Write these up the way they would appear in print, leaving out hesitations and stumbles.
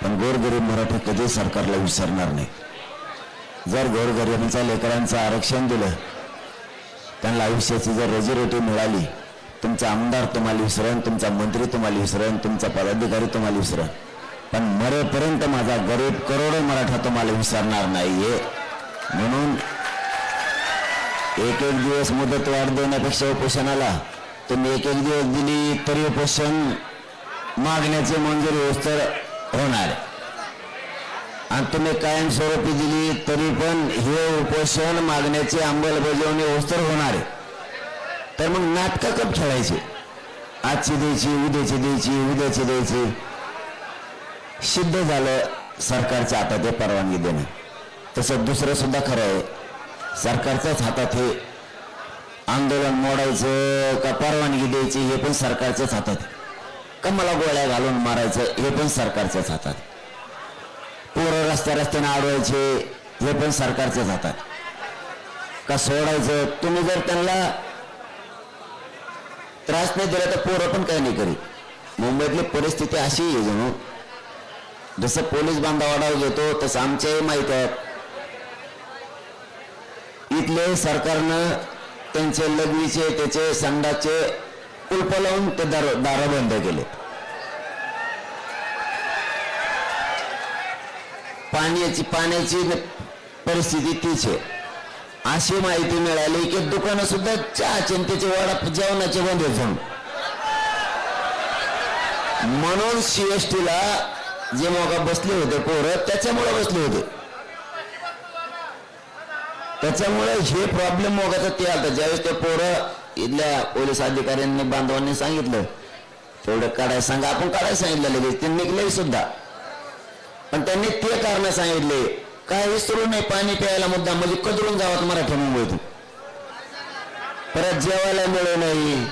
पण गोरगरीब मराठी कधी सरकारला विसरणार नाही. जर गोरगरिबांच्या लेकरांचं आरक्षण दिलं, त्यांना आयुष्याची जर रोजीरोटी मिळाली, तुमचा आमदार तुम्हाला विसरण, तुमचा मंत्री तुम्हाला विसरण, तुमचा पदाधिकारी तुम्हाला विसरण, पण मरेपर्यंत माझा गरीब करोडो मराठा तुम्हाला विसरणार नाहीये. म्हणून एक एक दिवस मुदत वाढ देण्यापेक्षा उपोषणाला तुम्ही एक एक दिवस दिली तरी उपोषण मागण्याची मंजुरी होस्तर होणार, आणि तुम्ही कायमस्वरूपी दिली तरी पण हे उपोषण मागण्याची अंमलबजावणी होस्तर होणार. तर मग नाटकं कप खेळायची, आजची द्यायची, उद्याची द्यायची, उद्याची द्यायची. सिद्ध झालं सरकारच्या हातात हे परवानगी देणं. तसं दुसरं सुद्धा खरं आहे, सरकारच्याच हातात हे आंदोलन मोडायचं का परवानगी द्यायची हे पण सरकारच्याच हातात, का मला गोळ्या घालून मारायचं हे पण सरकारच्याच हातात, पोरं रस्त्याने अडवायचे हे पण सरकारच्याच हातात, का सोडायचं. तुम्ही जर त्यांना त्रास नाही दिला तर पोरं पण काही नाही करी. मुंबईतली परिस्थिती अशी आहे, जणू जसं पोलीस बांधावाडाव घेतो तसं आमच्याही माहीत आहे. इथले सरकारनं त्यांचे लघवीचे त्याचे संडाचे कुलप लावून ते दार बंद केले. पाण्याची परिस्थिती तीच आहे. अशी माहिती मिळाली की दुकानं सुद्धा चहाचे त्याचे वडा जेवणाचे बंद होऊन, म्हणून सीएसटीला जे मोगा बसले होते पोरं त्याच्यामुळे बसले होते. त्याच्यामुळे हे प्रॉब्लेम मोगाचा ते आलं. ज्यावेळेस ते पोरं इथल्या पोलीस अधिकाऱ्यांनी बांधवांनी सांगितलं तेवढं काढायला सांगा, आपण काढायला सांगितलं लगेच ते निघले सुद्धा. पण त्यांनी ते कारण सांगितले काय विसरू नाही, पाणी प्यायला मुद्दा म्हणजे कदरून जावत मराठी मुंबईतून. परत जेवायला मिळू नाही,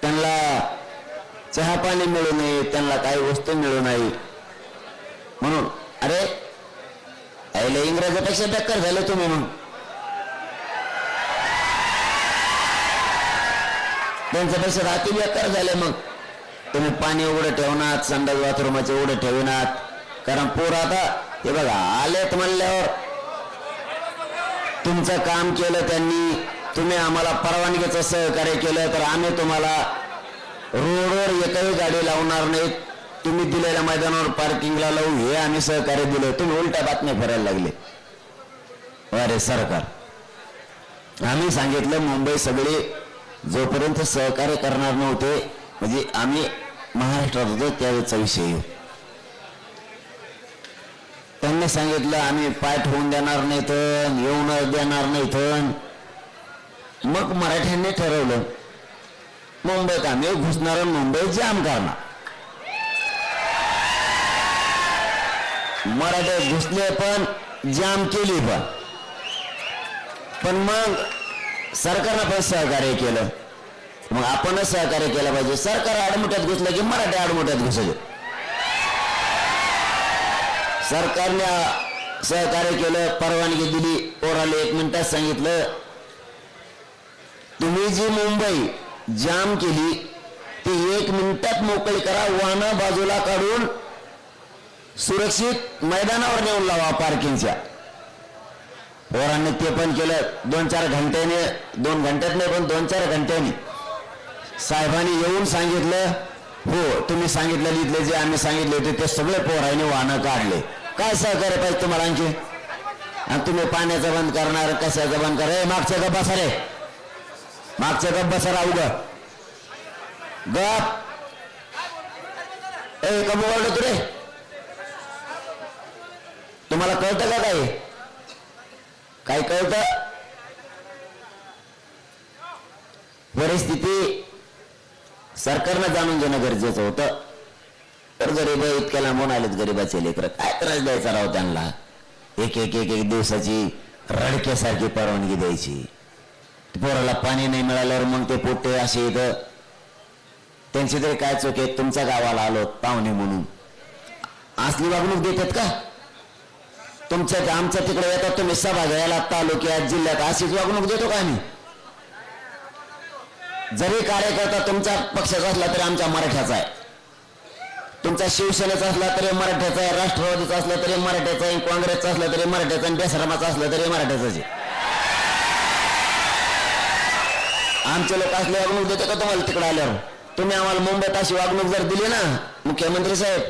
त्यांना चहा पाणी मिळू नये, त्यांना काही वस्तू मिळू नाही. म्हणून अरे यायला इंग्रजापेक्षा बेकार झाले तुम्ही. मग त्यांच्यापेक्षा रात्री बेकार झाले. मग तुम्ही पाणी उघडं ठेवणार, संडास बाथरूमाचे उघडं ठेवणार. कारण पोर आता हे बघा आलेत म्हणल्यावर तुमचं काम केलं त्यांनी, तुम्ही आम्हाला परवानगीचं सहकार्य केलं तर आम्ही तुम्हाला रोडवर एकही गाडी लावणार नाहीत, तुम्ही दिलेल्या मैदानावर पार्किंगला लावू हे आम्ही सहकार्य दिलं. तुम्ही उलट्या बातम्या फिरायला लागले. अरे सरकार, आम्ही सांगितलं मुंबई सगळे जोपर्यंत सहकार्य करणार नव्हते, म्हणजे आम्ही महाराष्ट्रात होतो त्यावेळेचा विषय, त्यांनी सांगितलं आम्ही पाठ होऊन देणार नाही तर येऊन देणार नाही तर. मग मराठ्यांनी ठरवलं मुंबईत आम्ही घुसणार, मुंबई जाम करणार. मराठे घुसले पण जाम केली पण मग सरकारनं पण सहकार्य केलं. मग आपणच सहकार्य केलं पाहिजे. सरकार आडमुठ्यात घुसलं की मराठे आडमुठ्यात घुसले. सरकारने सहकार्य केलं, परवानगी दिली. पोराला 1 मिनिटात सांगितलं तुम्ही जी मुंबई जाम केली ती 1 मिनिटात मोकळी करा, वाहनं बाजूला काढून सुरक्षित मैदानावर नेऊन लावा पार्किंगच्या. पोरांनी ते पण केलं. 2-4 घंट्याने, 2 घंट्यात नाही पण 2-4 घंट्याने साहेबांनी येऊन सांगितलं हो तुम्ही सांगितलं इथले जे आम्ही सांगितले होते ते सगळे पोरांनी वाहनं काढले. काय सहकार्य पाहिजे तुम्हाला आणखी? आणि तुम्ही पाण्याचं बंद करणार, कशाचं बंद करा? मागच्या गप बसा रे, मागच्या गप बसा राहू ग गप. कमी ओरडत रे, तुम्हाला कळतं का काही? काय कळतं? परिस्थिती सरकारनं जाणून घेणं गरजेचं होतं. तर गरीब इतक्या लांबून आलेत, गरीबाचे लेकर काय त्रास द्यायचा राव त्यांना? एक एक एक एक दिवसाची रडक्यासारखी परवानगी द्यायची. पोराला पाणी नाही मिळाल्यावर मग ते पोटे असे इथं त्यांची तरी काय चूक आहे? तुमच्या गावाला आलो पाहुणे म्हणून असली वागणूक देतात का? तुमच्या आमच्या तिकडे येतात तुम्ही सभा घ्यायला तालुक्यात जिल्ह्यात, अशीच वागणूक देतो का आम्ही? जरी कार्यकर्ता तुमच्या पक्षाचा असला तरी आमच्या मराठ्याचा आहे. तुमचा शिवसेनेचा असला तरी मराठ्याचा आहे, राष्ट्रवादीचा असला तरी मराठ्याचा आहे, काँग्रेसचा असला तरी मराठ्याचा आणि बेसरामाचा असला तरी मराठ्याचाच आहे. आमचे लोक असले वागणूक देते का तुम्हाला तिकडे आल्यावर? तुम्ही आम्हाला मुंबईत अशी वागणूक जर दिली ना मुख्यमंत्री साहेब,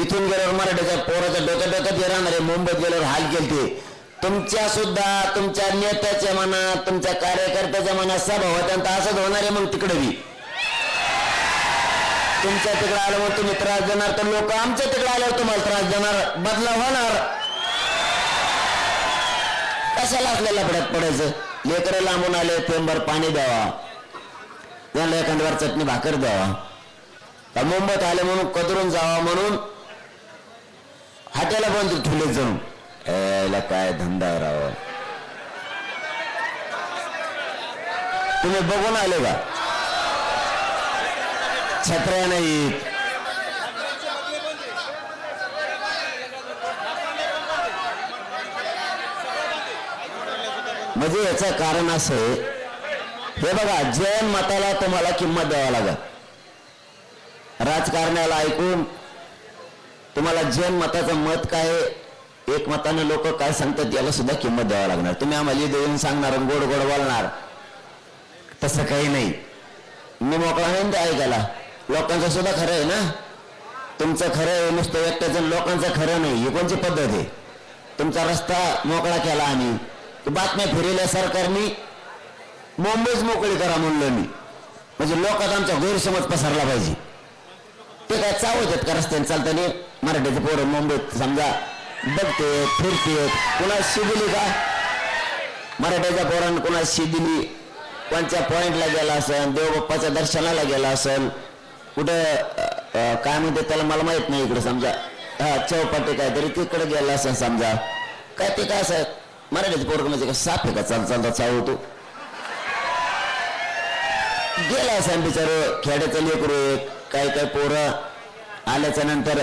इथून गेल्यावर मराठ्याच्या पोराच्या डोक्यात हे राहणार आहे, मुंबईत गेल्यावर हाल केलते. तुमच्या सुद्धा तुमच्या नेत्याच्या मनात, तुमच्या कार्यकर्त्याच्या मनात सभा होत्या असंच होणार आहे. मग तिकडे बी तुमच्या तिकडे आलं मग तुम्ही त्रास देणार, तर लोक आमच्या तिकडे आल्यावर तुम्हाला त्रास देणार, बदला होणार. कशाला आपल्याला पडत पडायचं? लेकरं लांबून आले, पेंबर पाणी द्यावा, त्यांना एखाद्यावर चटणी भाकर द्यावा. का मुंबईत आले म्हणून कदरून जावा म्हणून हाट्याला बंद ठेवले जणू. याला काय धंदा राव? तुम्ही बघून आले का? छत्र्या नाहीत, म्हणजे याचं कारण असं आहे, हे बघा, जैन मताला तुम्हाला किंमत द्यावा लागेल. राजकारण्याला ऐकून तुम्हाला जैन मताचं मत काय, एक मताने लोक काय सांगतात याला सुद्धा किंमत द्यावा लागणार. तुम्ही आम्हाला देऊन सांगणार, गोड गोड बोलणार, तसं काही नाही. मी मोकळा नाही ते ऐकायला. लोकांचं सुद्धा खरं आहे ना, तुमचं खरं आहे नुसतं एकट्याचं, लोकांचं खरं नाही. ही कोणची पद्धत आहे? तुमचा रस्ता मोकळा केला आणि बातम्या फिरवल्या सरकारने, मुंबईच मोकळी करा म्हणलं मी, म्हणजे लोकांत आमचा गैरसमज पसरला पाहिजे. ते काय चावत का रस्त्याने चालताना? मराठीचे पोरं मुंबईत समजा बघते फिरते, कुणा शिदिली का? मराठ्याच्या पोरांना कुणा शिदिली, कोणत्या पॉइंटला गेला असेल, देवबाप्पाच्या दर्शनाला गेला असेल, कुठं काय म्हणते त्याला मला माहित नाही, इकडे समजा चौपाटी काहीतरी तिकडे गेला असेल समजा, काय ते काय असं मराठीचे पोरं म्हणजे काय साफ आहे का? चालता चावतो गेला असेल बिचार. खेड्याचं लेकरू काही काही पोरं आल्याच्या नंतर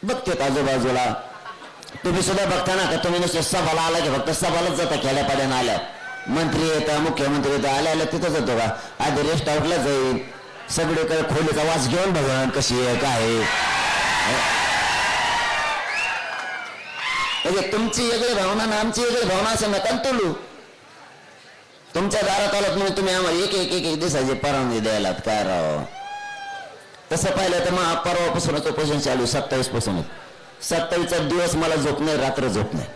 बघतेत आजूबाजूला. तुम्ही सुद्धा बघता ना का? तुम्ही नुसतं सभाला आला की फक्त सभालाच जाता, खेड्यापाड्यानं आल्या, मंत्री येतात, मुख्यमंत्री येतात, आल्या तिथंच होतो का? आधी रेस्ट आउटला जाईल, सगळीकडे खोलीचा वास घेऊन बघण कशी आहे काय आहे. म्हणजे तुमची वेगळी भावना ना आमची वेगळी भावना असं नका तुलू. तुमच्या दारात आलात म्हणून तुम्ही आम्हाला एक एक एक दिवसाची परवानगी द्यायला काय राव? तसं पाहिलं तर मग परवापासूनच उपोषण चालू, 27 पासूनच. 27चा दिवस मला झोप नाही, रात्र झोप नाही.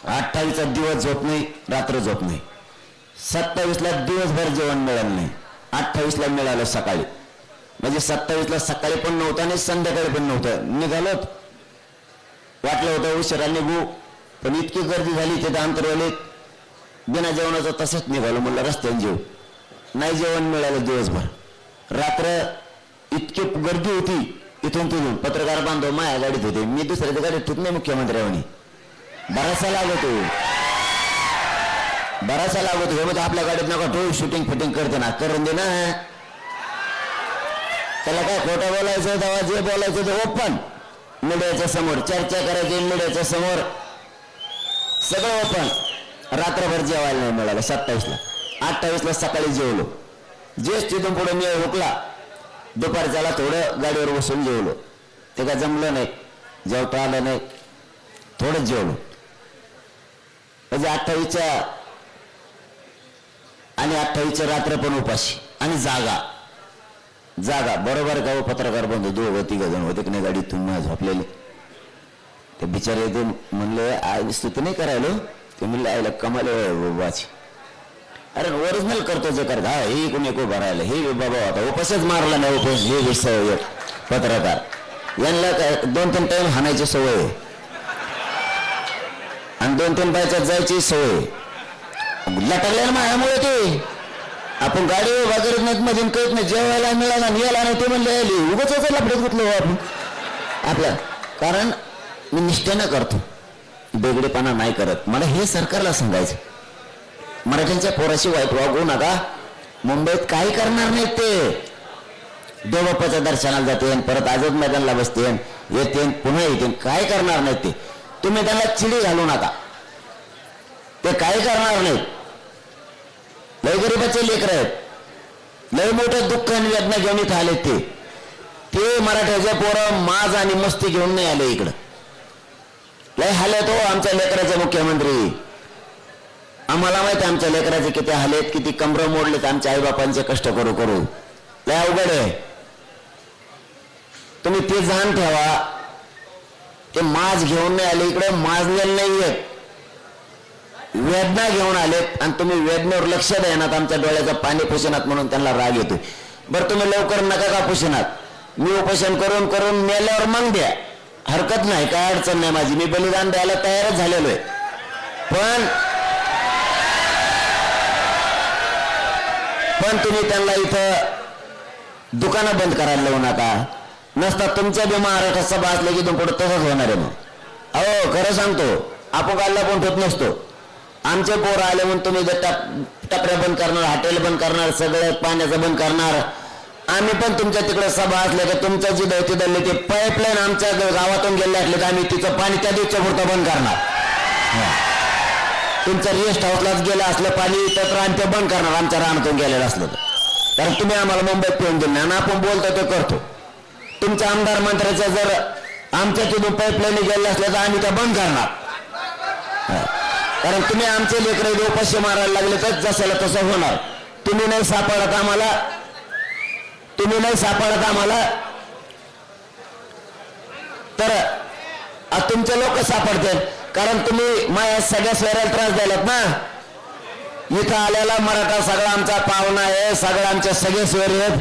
28चा दिवस झोप नाही, रात्र झोप नाही. 27ला दिवसभर जेवण मिळालं नाही, 28ला मिळालं सकाळी. म्हणजे 27ला सकाळी पण नव्हतं आणि संध्याकाळी पण नव्हतं. निघालोत, वाटलं होतं उशिरा निघू, पण इतकी गर्दी झाली तिथे अंतरवलीत, बिना जेवणाचं तसंच निघालो. म्हणलं रस्त्याने जेव, नाही जेवण मिळालं दिवसभर. रात्र इतकी गर्दी होती, इथून तिथून पत्रकार बांधव माझ्या गाडीत होते, मी दुसऱ्याच्या गाडीत होत नाही. मुख्यमंत्र्यांनी बराचसा लागतो, बराचसा लागतो. हे म्हणजे आपल्या गाडीत नका ठेवू, शूटिंग फिटिंग करते ना, करून दे ना. त्याला काय खोटं बोलायचं तेव्हा जे बोलायचं ते ओपन, मीडियाच्या समोर चर्चा करायची, मीडियाच्या समोर सगळं ओपन. रात्रभर जेवायला नाही मिळालं 27ला. 28ला सकाळी जेवलो, जेच तिथून पुढे मी हुकला. दुपारच्याला थोडं गाडीवर बसून जेवलो, ते काय जमलं नाही, जेवता आलं नाही, थोडंच जेवलो. म्हणजे 28च्या आणि 28च्या रात्र पण उपाशी आणि जागा जागा. बरोबर का हो पत्रकार बंधू? दोघं तिघ जण होते की नाही गाडीतून झोपलेले. ते बिचारे ते म्हणले आई स्तुती नाही करायलो, ते म्हणले आईला कमाल बाबाची. अरे ओरिजिनल करतो जे करत, हा हे कोणी एको भरायला, हे बाबा होता उपासच मारला नाही. उपास हे विषय पत्रकार यांना काय 2-3 टाइम हाणायची सवय आहे आणि 2-3 बायच्यात जायची सवय. लटकले ना माझ्यामुळे ते. आपण गाडी उभा करत नाहीत, मध्ये कळत नाही, जेवायला मिळाला यायला नाही, ते म्हणले उगाच लफडत गुतलो आपण आपल्या. कारण मी निष्ठेनं करतो, बेगडेपणा नाही करत. मला हे सरकारला सांगायचं, मराठ्यांच्या पोराशी वाईट वागू नका. मुंबईत काही करणार नाहीत ते. देवबाप्पाच्या दर्शनाला जाते, परत आझाद मैदानला बसते, येते पुन्हा येते, काय करणार नाहीत ते. तुम्ही त्यांना चिडी घालू नका, ते काय करणार नाहीत. लय गरीबाचे लेकर आहेत, लय मोठं दुःख आणि वेदना घेऊन इथं आलेत ते. ते मराठ्याचे पोरं माज आणि मस्ती घेऊन नाही आले इकडं. लय हालेत हो आमच्या लेकराचे मुख्यमंत्री. आम्हाला माहिती आमच्या लेकराचे किती हालेत, किती कमरं मोडलेत आमच्या आईबापांचे कष्ट करू करू. लय अवघड आहे. तुम्ही ते जाण ठेवा. ते माज घेऊन नाही आले इकडे, माजलेले नाहीये, वेदना घेऊन आलेत आणि तुम्ही वेदनेवर लक्ष देणार, आमच्या डोळ्याचं पाणी पुसनात म्हणून त्यांना राग येतोय. बरं तुम्ही लवकर नका का पुसनात, मी उपोषण करून करून मेल्यावर मग द्या, हरकत नाही, काय अडचण नाही माझी, मी बलिदान द्यायला तयारच झालेलो आहे. पण तुम्ही त्यांना इथं दुकानं बंद करायला लावू नका. नसता तुमच्या बी महाराष्ट्रात सभा असल्या की पुढे तसंच होणार आहे. मग अहो खरं सांगतो, आपण काढला पण ठेवत नसतो. आमचे पोरं आले म्हणून तुम्ही टपऱ्या बंद करणार, हॉटेल बंद करणार, सगळं पाण्याचं बंद करणार. आम्ही पण तुमच्या तिकडे सभा असल्या की तुमच्या जी दैती दल्ली ते पाईपलाईन आमच्या गावातून गेले असले तर आम्ही तिचं पाणी त्या दिवशी पुरतं बंद करणार. तुमच्या रेस्ट हाऊसलाच गेलं असलं पाणी तर आम्ही ते बंद करणार, आमच्या रानातून गेलेलं असलं तर. कारण तुम्ही आम्हाला मुंबईत पिऊन दिलं नाही आणि आपण बोलतो ते करतो. तुमच्या आमदार मंत्र्याच्या जर आमच्या तिथून पाईपलाईन गेले असल्या तर आम्ही त्या बंद करणार. कारण तुम्ही आमचे लेकरं उपाशी मारायला लागले तर जसं तसं होणार. तुम्ही नाही सापडत आम्हाला, तुम्ही नाही सापडत आम्हाला तर तुमचे लोक सापडतील. कारण तुम्ही माझ्या सगळ्या सोयऱ्याला त्रास द्यायलात ना. इथं आलेला मराठा सगळा आमचा पाहुणा आहे, सगळं आमचे सगळे सोयरे आहेत.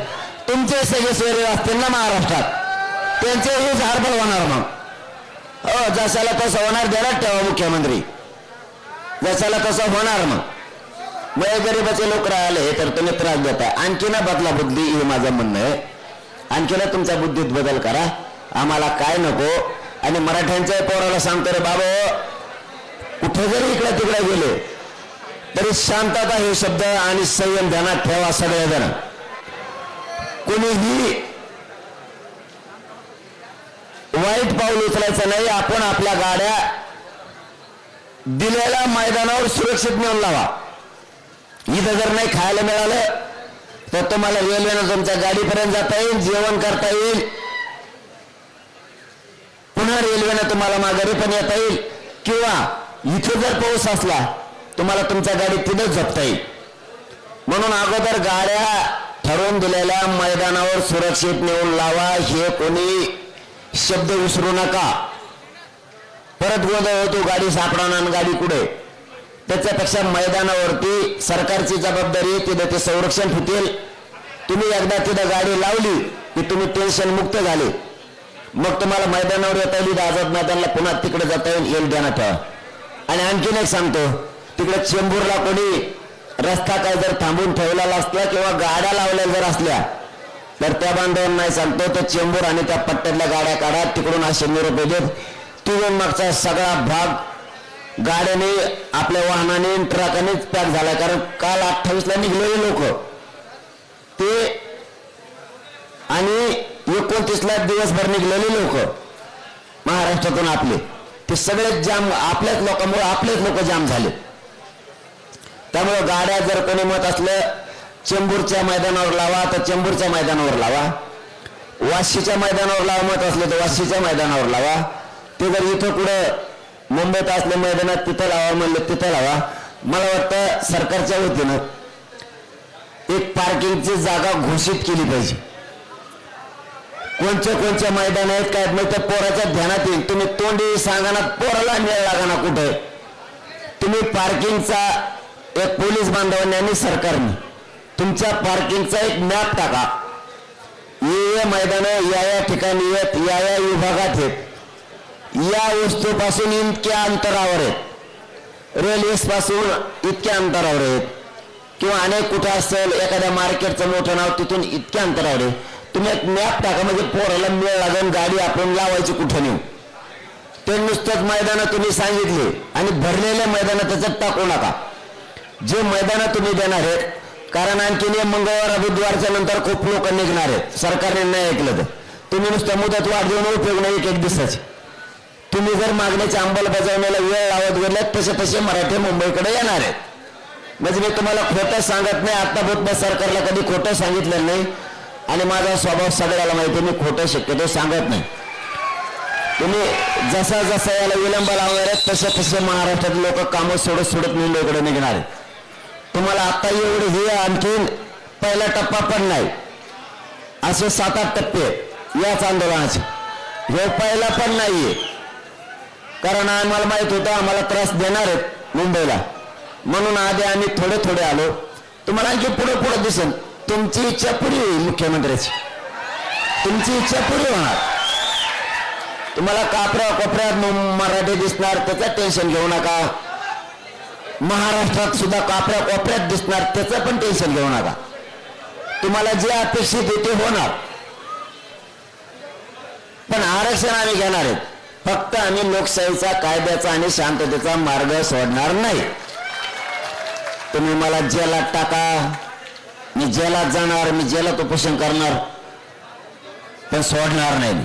तुमचे सगळे सोयरे असतील ना महाराष्ट्रात, त्यांचेही झाडबड होणार. मग हो जसाला तसं होणार, देण्यात ठेवा मुख्यमंत्री, जसाला तसं होणार. मग गरीबाचे लोक राहिले तर तुम्ही त्रास देताय. आणखी ना बदला बुद्धी, हे माझं म्हणणं आहे. आणखी ना तुमच्या बुद्धीत बदल करा, आम्हाला काय नको. आणि मराठ्यांच्या पोराला सांगतो रे बाबा, कुठे जरी इकडे तिकडे गेले तरी शांतता हे शब्द आणि संयम ध्यानात ठेवा सगळेजण. कोणीही वाईट पाऊल उचलायचं नाही. आपण आपल्या गाड्या दिलेल्या मैदानावर सुरक्षित नेऊन लावा. इथं जर नाही खायला मिळालं तर तुम्हाला रेल्वेनं तुमच्या गाडीपर्यंत जाता येईल, जेवण करता येईल, पुन्हा रेल्वेनं तुम्हाला माघारी पण येता येईल. किंवा इथे जर पाऊस असला तुम्हाला तुमच्या गाडीत तिथंच झोपता येईल. म्हणून अगोदर गाड्या ठरवून दिलेल्या मैदानावर सुरक्षित नेऊन लावा. हे कोणी शब्द विसरू नका. परत गोंधळ होतो, गाडी सापडणार आणि गाडी कुठे. त्याच्यापेक्षा मैदानावरती सरकारची जबाबदारी, तिथं ते संरक्षण होतील. तुम्ही एकदा तिथं गाडी लावली की तुम्ही टेन्शन मुक्त झाले. मग तुम्हाला मैदानावर येता येईल, आझाद मैदानाला पुन्हा तिकडे जाता येईल, ध्यानात ठेवा. आणि आणखीन एक सांगतो, तिकडे चेंबूरला कोणी रस्ता काय जर थांबून ठेवलेला असला किंवा गाड्या लावल्या जर असल्या तर त्या बांधवांना सांगतो, तर चेंबूर आणि त्या पट्ट्यातल्या गाड्या काढा, तिकडून असे निरोप देत. तिथून मागचा सगळा भाग गाड्याने, आपल्या वाहनाने, ट्रकानेच पॅक झाला. कारण काल 28ला निघलेले लोक ते आणि 29ला दिवसभर निघलेले लोक महाराष्ट्रातून आपले, ते सगळेच जाम, आपल्याच लोकांमुळे आपलेच लोक जाम झाले. त्यामुळे गाड्या जर कोणी मत असलं चेंबूरच्या मैदानावर लावा तर चेंबूरच्या मैदानावर लावा, वाशीच्या मैदानावर लावा, मत असलं तर वाशीच्या मैदानावर लावा. ते जर इथं कुठं मुंबईत असले मैदानात तिथं लावा म्हणलं तिथं लावा. मला वाटतं सरकारच्या वतीनं एक पार्किंगची जागा घोषित केली पाहिजे. कोणचे मैदान आहेत काय मग त्या पोराच्या ध्यानात येईल. तुम्ही तोंडी सांगा, पोराला मिळ लागा ना कुठे. तुम्ही पार्किंगचा एक पोलीस बांधवांनी आणि सरकारने तुमच्या पार्किंगचा एक मॅप टाका. ये मैदान या ठिकाणी आहेत, या विभागात आहेत, या वस्तूपासून इतक्या अंतरावर आहेत, रेल्वेस पासून इतक्या अंतरावर आहेत, किंवा अनेक कुठं असेल एखाद्या मार्केटचं मोठं नाव तिथून इतक्या अंतरावर आहे. तुम्ही एक मॅप टाका, म्हणजे पोराला मिळ लागेल, गाडी आपण लावायची कुठं नेऊ. ते नुसतंच मैदानं तुम्ही सांगितले आणि भरलेले मैदानं त्याच्यात टाकू नका. जे मैदानं तुम्ही देणार आहेत, कारण आणखीन मंगळवार बुधवारच्या नंतर खूप लोक निघणार आहेत. सरकारने नाही ऐकलं तर तुम्ही नुसतं मुदत वाढ देऊन उपयोग नाही एक दिवसाची. तुम्ही जर मागण्याच्या अंमलबजावणीला वेळ लावत गेले तसे तसे मराठी मुंबईकडे येणार आहेत. म्हणजे मी तुम्हाला खोटं सांगत नाही, आतापर्यंत सरकारला कधी खोटं सांगितलं नाही. आणि माझा स्वभाव सगळ्याला माहिती, मी खोटं शक्यतो सांगत नाही. तुम्ही जसा जसा याला विलंब लावणार आहेत तसे तसे महाराष्ट्रात लोक कामं सोडत सोडत मुंबईकडे निघणार आहेत. तुम्हाला आता एवढे हे आणखीन पहिला टप्पा पण नाही, असे 7-8 टप्पे याच आंदोलनाचे. हे पहिला पण नाहीये, कारण आम्हाला माहित होतं आम्हाला त्रास देणार आहेत मुंबईला, म्हणून आधी आम्ही थोडे थोडे आलो. तुम्हाला आणखी पुढे पुढे दिसेल. तुमची इच्छा पुरी होईल, मुख्यमंत्र्याची तुमची इच्छा पुरी होणार. तुम्हाला कोपऱ्यात मराठी दिसणार, त्याचं टेन्शन घेऊ नका. महाराष्ट्रात सुद्धा कोपऱ्यात दिसणार, त्याचं पण टेन्शन घेऊ नका. तुम्हाला जे अपेक्षित आहे ते होणार. पण आरक्षण आम्ही घेणार आहेत. फक्त आम्ही लोकशाहीचा, कायद्याचा आणि शांततेचा मार्ग सोडणार नाही. तुम्ही मला जेलात टाका, मी जेलात जाणार, मी जेलात उपोषण करणार, पण सोडणार नाही.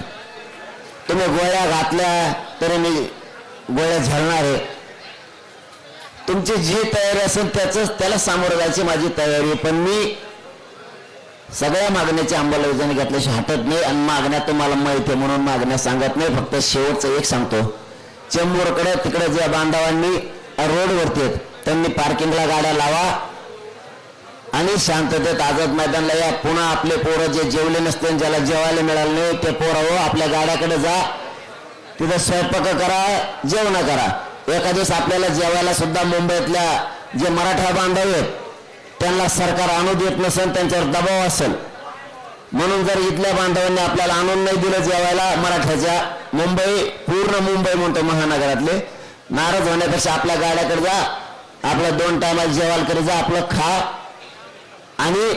तुम्ही गोळ्या घातल्या तरी मी गोळ्या झेलणार आहे. तुमची जी तयारी असेल त्याला सामोरं जायची माझी तयारी. पण मी सगळ्या मागण्याची अंमलबजावणी घेतल्याशिवाय हटत नाही. आणि मागण्या तुम्हाला माहिती आहे म्हणून मागण्या सांगत नाही. फक्त शेवटचं एक सांगतो, चेंबूरकडे तिकडे ज्या बांधवांनी रोडवरती आहेत त्यांनी पार्किंगला गाड्या लावा आणि शांततेत आझाद मैदानला या. पुन्हा आपले पोरं जे जेवले नसते, ज्याला जेवायला मिळालं नाही ते पोरं आपल्या गाड्याकडे जा, तिथं स्वयंपाक करा, जेवण करा. एका दिवस आपल्याला जेवायला सुद्धा मुंबईतल्या जे मराठा बांधव आहेत त्यांना सरकार आणू देत नसेल, त्यांच्यावर दबाव असेल, म्हणून जर इथल्या बांधवांनी आपल्याला आणून नाही दिलं जेवायला मराठ्याच्या, पूर्ण मुंबई म्हणतो महानगरातले, नाराज होण्यापेक्षा आपल्या गाड्याकडे जा, आपल्या 2 टायमाला जेवायला करी जा, आपलं खा आणि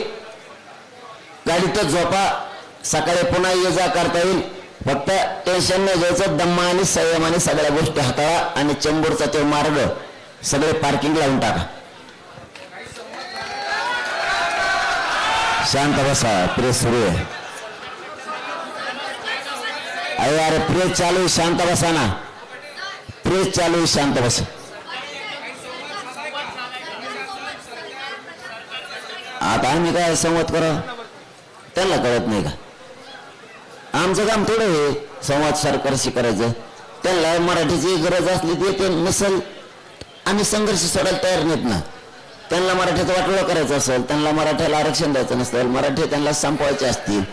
गाडीतच झोपा, सकाळी पुन्हा ये जा करता येईल. फक्त टेन्शन नाही घ्यायचं, दम्मा आणि संयमाने सगळ्या गोष्टी हाताळा आणि चेंबूरचा तो मार्ग सगळे पार्किंग लावून टाका. शांत बसा, प्रेस सुरू आहे. अरे प्रेस चालू, शांत बसा ना, प्रेस चालू, शांत बसा. आता आम्ही काय संवाद करा, त्यांना कळत नाही का? आमचं काम थोडं हे संवाद सरकारशी करायचं. त्यांना मराठीची गरज असली ते नसेल, आम्ही संघर्ष सोडायला तयार नाहीत ना. त्यांना मराठीचं वाटोळं करायचं असेल, त्यांना मराठ्याला आरक्षण द्यायचं नसेल, मराठी त्यांना संपवायचे असतील,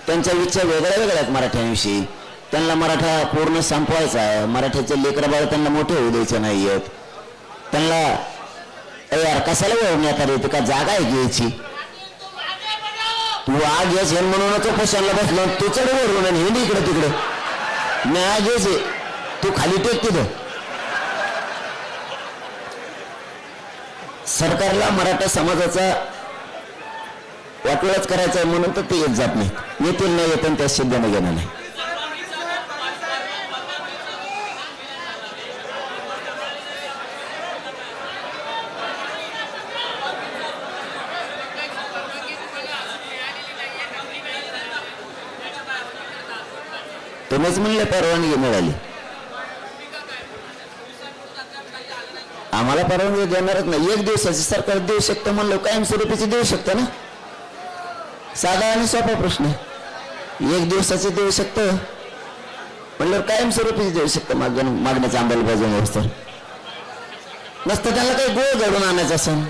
त्यांच्या इच्छा वेगळ्या वेगळ्या आहेत मराठ्यांविषयी, त्यांना मराठा पूर्ण संपवायचा आहे, मराठीचे लेकरबाळ त्यांना मोठे होऊ द्यायचे नाही आहेत, त्यांना यार कशाला वळवण्यात आली होती का जागा आहे घ्यायची. तू आग घ्यायचे म्हणूनच उपोषणाला बसलो, तू चढ वरून आणि हिंदी इकडे तिकडे, मी आग घ्यायचे, तू खाली टेक तिथं. सरकारला मराठा समाजाचा वाटोळाच करायचा आहे म्हणून तर ते येत जात नाही. येतील नाही येत त्या सिद्धाने घेणं नाही. तुम्हीच म्हणले परवानगी मिळाली, आम्हाला परवानगी देणारच नाही. 1 दिवसाची सरकार देऊ शकतं म्हणलं, कायमस्वरूपीची देऊ शकतं ना. साधा आणि सोपा प्रश्न. 1 दिवसाची देऊ शकतं म्हणलं, कायमस्वरूपीची देऊ शकतं. मागण्याचं अंमलबजावणी तर नसतं, त्याला काही गोळ घडून आणायचं असं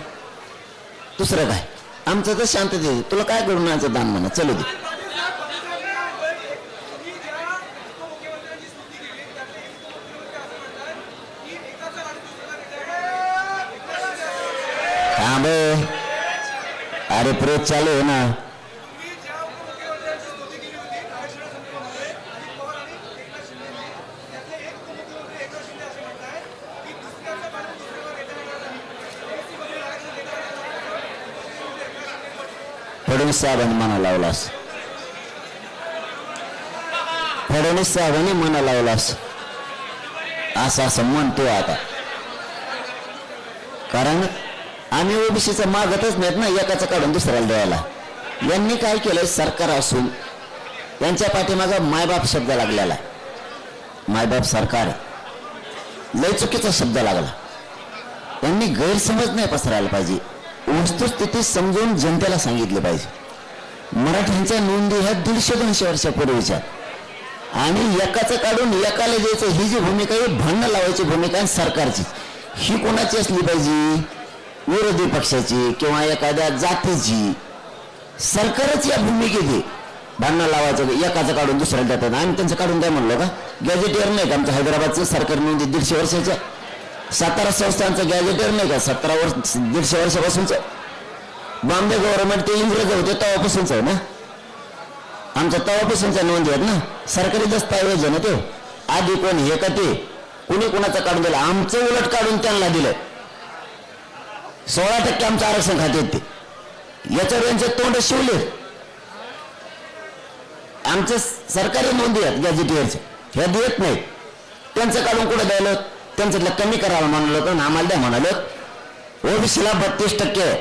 दुसरं काय. आमचं तर शांतते, तुला काय घडून आणायचं दान म्हणा, चलू दे. अरे प्रेस चालू आहे ना. फडणवीस साहेबांनी मना लावलास, फडणवीस साहेबांनी मना लावलास असं म्हणतो आता. कारण आम्ही ओबीसीचं मागतच नाहीत ना, एकाचं काढून दुसऱ्याला द्यायला. यांनी काय केलंय, सरकार असून त्यांच्या पाठीमागा मायबाप शब्द लागलेला. मायबाप सरकार लय चुकीचा शब्द लागला. त्यांनी गैरसमज नाही पसरायला पाहिजे, वस्तुस्थिती समजून जनतेला सांगितले पाहिजे. मराठ्यांच्या नोंदी ह्या 150-200 वर्षापूर्वीच्या, आणि एकाचं काढून एकाला द्यायचं ही जी भूमिका आहे भांडण लावायची भूमिका आहे सरकारची. ही कोणाची असली पाहिजे? विरोधी पक्षाची किंवा एखाद्या जातीची. सरकारच या भूमिकेत आहे भांडण लावायचं, एकाचं काढून दुसऱ्याला देतात. आम्ही त्यांचं काढून काय म्हणलो का? गॅजेटियर नाही का आमचं हैदराबादचं सरकारी नोंदी 150 वर्षाच्या? सातारा संस्थांचं गॅजेटियर नाही का 17 वर्ष 150 वर्षापासूनचं? बॉम्बे गव्हर्नमेंट ते इंग्रज होते तेव्हापासूनच आहे ना, आमच्या तेव्हापासूनच्या नोंदी आहेत ना, सरकारी दस्तावेज आहे ना ते. आधी कोण हे का ते कुणी कुणाचं काढून दिलं? आमचं उलट काढून त्यांना दिलं. 16% आमचं आरक्षण खात्यात ते. याच्यावर यांचे तोंड शिवले. आमचे सरकारी नोंदी आहेत गॅजेटियरचे, ह्या देत नाहीत. त्यांचं काढून कुठं द्यायला? त्यांच्यातलं कमी करायला म्हणाल होतं ना, आम्हाला द्या म्हणाल. ओबीसीला 32%,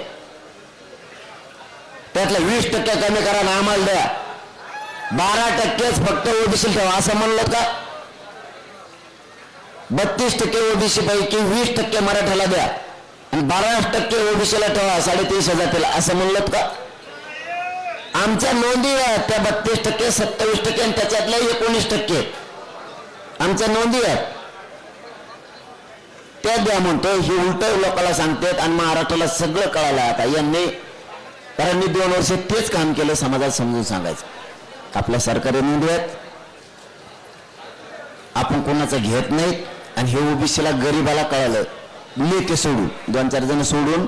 त्यातलं 20% कमी करा ना आम्हाला द्या. 12%च फक्त ओबीसी ठेवा असं म्हणलं का? 32% ओबीसी पैकी 20% मराठ्याला द्या आणि 12% ओबीसीला ठेवा 33,000 जातील असं म्हणलं का? आमच्या नोंदी आहेत त्या 32%, 27% आणि त्याच्यातल्या 19% आमच्या नोंदी आहेत त्या द्या म्हणतो. ही उलट लोकांना सांगतात आणि महाराष्ट्राला सगळं कळालं आता यांनी. कारण मी 2 वर्ष तेच काम केलं, समाजात समजून सांगायचं. आपल्या सरकारी नोंदी आहेत, आपण कोणाचं घेत नाहीत. आणि हे ओबीसीला गरीबाला कळालं, लेके सोडून 2-4 जण सोडून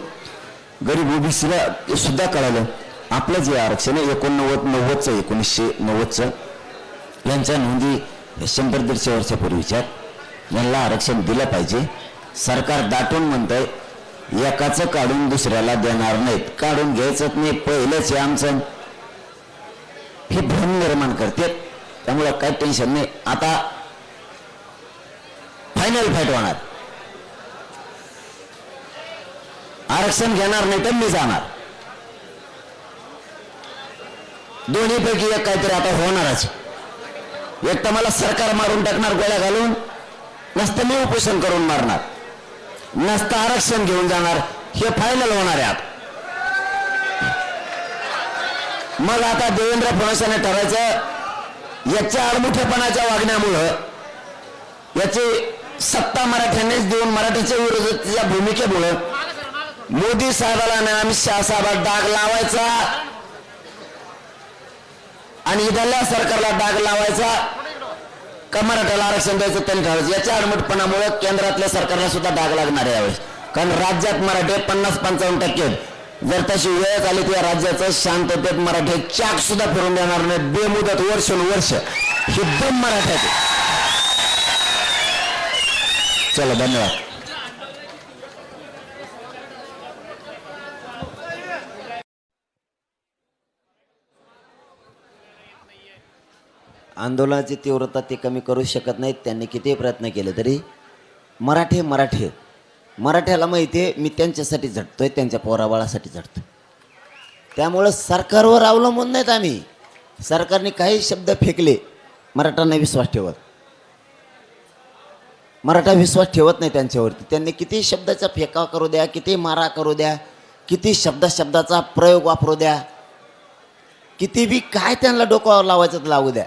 गरीब ओबीसीला सुद्धा कळालं आपलं जे आरक्षण आहे 89-90चं 1990चं यांच्या नोंदी 100-150 वर्षापूर्वीच्या, यांना आरक्षण दिलं पाहिजे. सरकार दाटून म्हणतंय एकाचं काढून दुसऱ्याला देणार नाहीत. काढून घ्यायचंच नाही पहिलंच आहे आमचं, हे भ्रम निर्माण करते. त्यामुळे काही टेन्शन नाही. आता फायनल फाईट होणार. आरक्षण घेणार नाही तर मी जाणार. दोन्हीपैकी एक काहीतरी आता होणारच. एक तर मला सरकार मारून टाकणार गोळ्या घालून, नसतं मी उपोषण करून मारणार, नसतं आरक्षण घेऊन जाणार. हे फायनल होणार आहे. मग आता देवेंद्र फडणवीसांनी ठरायचं याच्या आडमुठेपणाच्या वागण्यामुळं, याची सत्ता मराठ्यांनीच देऊन मराठ्याच्या विरोधाच्या भूमिकेमुळं मोदी साहेबाला आणि अमित शहा साहेबाला डाग लावायचा आणि इथल्या सरकारला डाग लावायचा का मराठ्याला आरक्षण द्यायचं त्यांनी ठरवायचं. याच्या आडमुठपणामुळे केंद्रातल्या सरकारला सुद्धा डाग लागणार आहे यावेळेस. कारण राज्यात मराठे 50-55%. जर तशी वेळ आली तर राज्याचं शांततेत मराठे चाक सुद्धा फिरून देणार नाही. बेमुदत वर्ष हे दम मराठ्याचे. चला धन्यवाद. आंदोलनाची तीव्रता ते कमी करू शकत नाहीत. त्यांनी कितीही प्रयत्न केले तरी मराठ्याला माहिती आहे मी त्यांच्यासाठी झटतोय, त्यांच्या पोराबाळासाठी झटतोय. त्यामुळं सरकारवर अवलंबून नाहीत आम्ही. सरकारने काही शब्द फेकले, मराठ्यांना विश्वास ठेवत, मराठा विश्वास ठेवत नाही त्यांच्यावरती. त्यांनी किती शब्दाचा फेका करू द्या, किती मारा करू द्या, किती शब्दाचा प्रयोग वापरू द्या, किती बी काय त्यांना डोक्यावर लावायचं तर लावू द्या,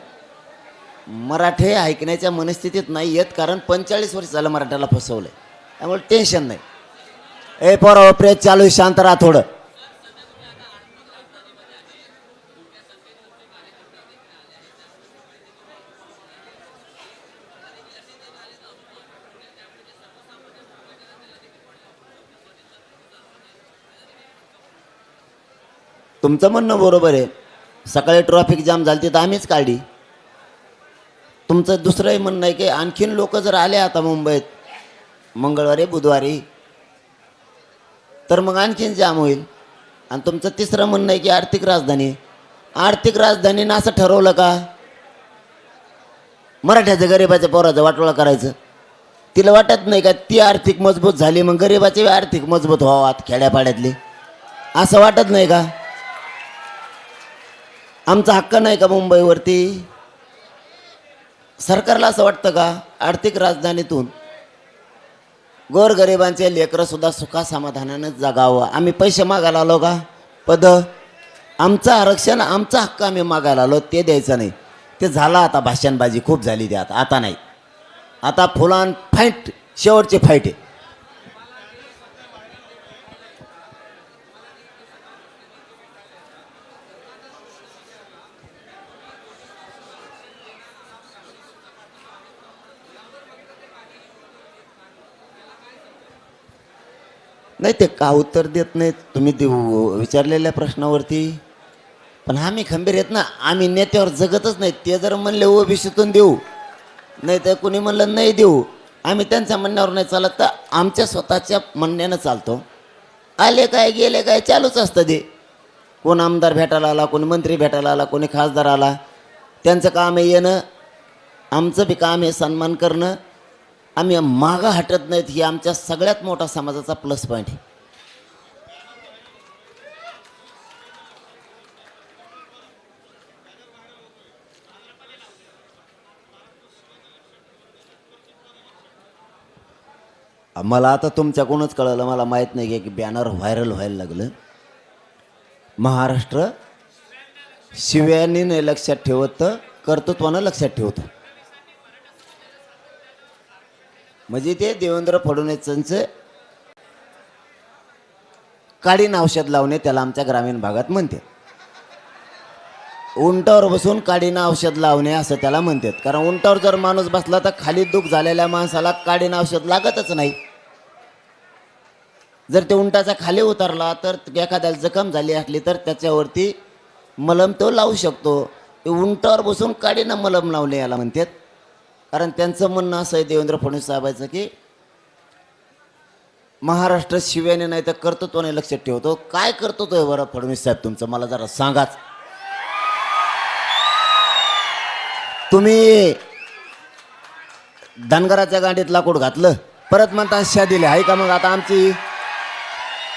मराठे ऐकण्याच्या मनस्थितीत नाही येत. कारण 45 वर्ष झालं मराठ्याला फसवलंय. त्यामुळे टेन्शन नाही. ए पोराव प्रेस चालू आहे, शांत राहा थोडं. तुमचं म्हणणं बरोबर आहे. सकाळी ट्रॅफिक जाम झाली तर आम्हीच काढली. तुमचं दुसरंही म्हणणं आहे की आणखीन लोक जर आले आता मुंबईत मंगळवारी बुधवारी तर मग आणखीन जाम होईल. आणि तुमचं तिसरं म्हणणं आहे की आर्थिक राजधानीनं असं ठरवलं का मराठ्याचं गरिबाच्या पोराचं वाटोळा करायचं? तिला वाटत नाही का ती आर्थिक मजबूत झाली मग गरिबाचे आर्थिक मजबूत व्हावात खेड्यापाड्यातले? असं वाटत नाही का? आमचा हक्क नाही का मुंबईवरती? सरकारला असं वाटतं का आर्थिक राजधानीतून गोरगरिबांचे लेकरं सुद्धा सुखा समाधानानं जगावं? आम्ही पैसे मागायला आलो का? पद आमचं आरक्षण आमचा हक्क आम्ही मागायला आलो ते द्यायचं नाही. ते झालं आता, भाषणबाजी खूप झाली. ते आता नाही. आता फुलान फाईट, शेवटची फाईट आहे. नाही ते का उत्तर देत नाहीत तुम्ही विचारलेल्या प्रश्नावरती. पण आम्ही खंबीर आहेत ना, आम्ही नेत्यावर जगतच नाही. ते जर म्हणले ओबीसीतून देऊ, नाही तर कुणी म्हणलं नाही देऊ, आम्ही त्यांच्या म्हणण्यावर नाही चालत, तर आमच्या स्वतःच्या म्हणण्यानं चालतो. आले काय गेले काय चालूच असतं ते. कोण आमदार भेटायला आला, कोणी मंत्री भेटायला आला, कोणी खासदार आला, त्यांचं काम आहे येणं, आमचं बी काम आहे सन्मान करणं. आम्ही मागं हटत नाहीत, ही आमच्या सगळ्यात मोठा समाजाचा प्लस पॉईंट आहे. मला आता तुमच्याकडूनच कळलं, मला माहीत नाही की बॅनर व्हायरल व्हायला लागलं. महाराष्ट्र शिव्याने नाही लक्षात ठेवत, तर कर्तृत्वानं लक्षात ठेवतो. म्हणजे ते देवेंद्र फडणवीसांचं काडीन औषध लावणे, त्याला आमच्या ग्रामीण भागात म्हणतात. उंटावर बसून काडीनं औषध लावणे असं त्याला म्हणतात. कारण उंटावर जर माणूस बसला तर खाली दुख झालेल्या माणसाला काडीनं औषध लागतच नाही. जर ते उंटाचा खाली उतरला तर एखाद्याला जखम झाली असली तर त्याच्यावरती मलम तो लावू शकतो. ते उंटावर बसून काडीनं मलम लावणे याला म्हणतात. कारण त्यांचं म्हणणं असं आहे देवेंद्र फडणवीस साहेबांचं की महाराष्ट्र शिव्याने नाही तर कर्तृत्वाने लक्षात ठेवतो. काय कर्तृत्व आहे बरं फडणवीस साहेब तुमचं, मला जरा सांगाच. तुम्ही धनगराच्या गांडीत लाकूड घातलं, परत म्हणता शा दिल्या आहे का? मग आता आमची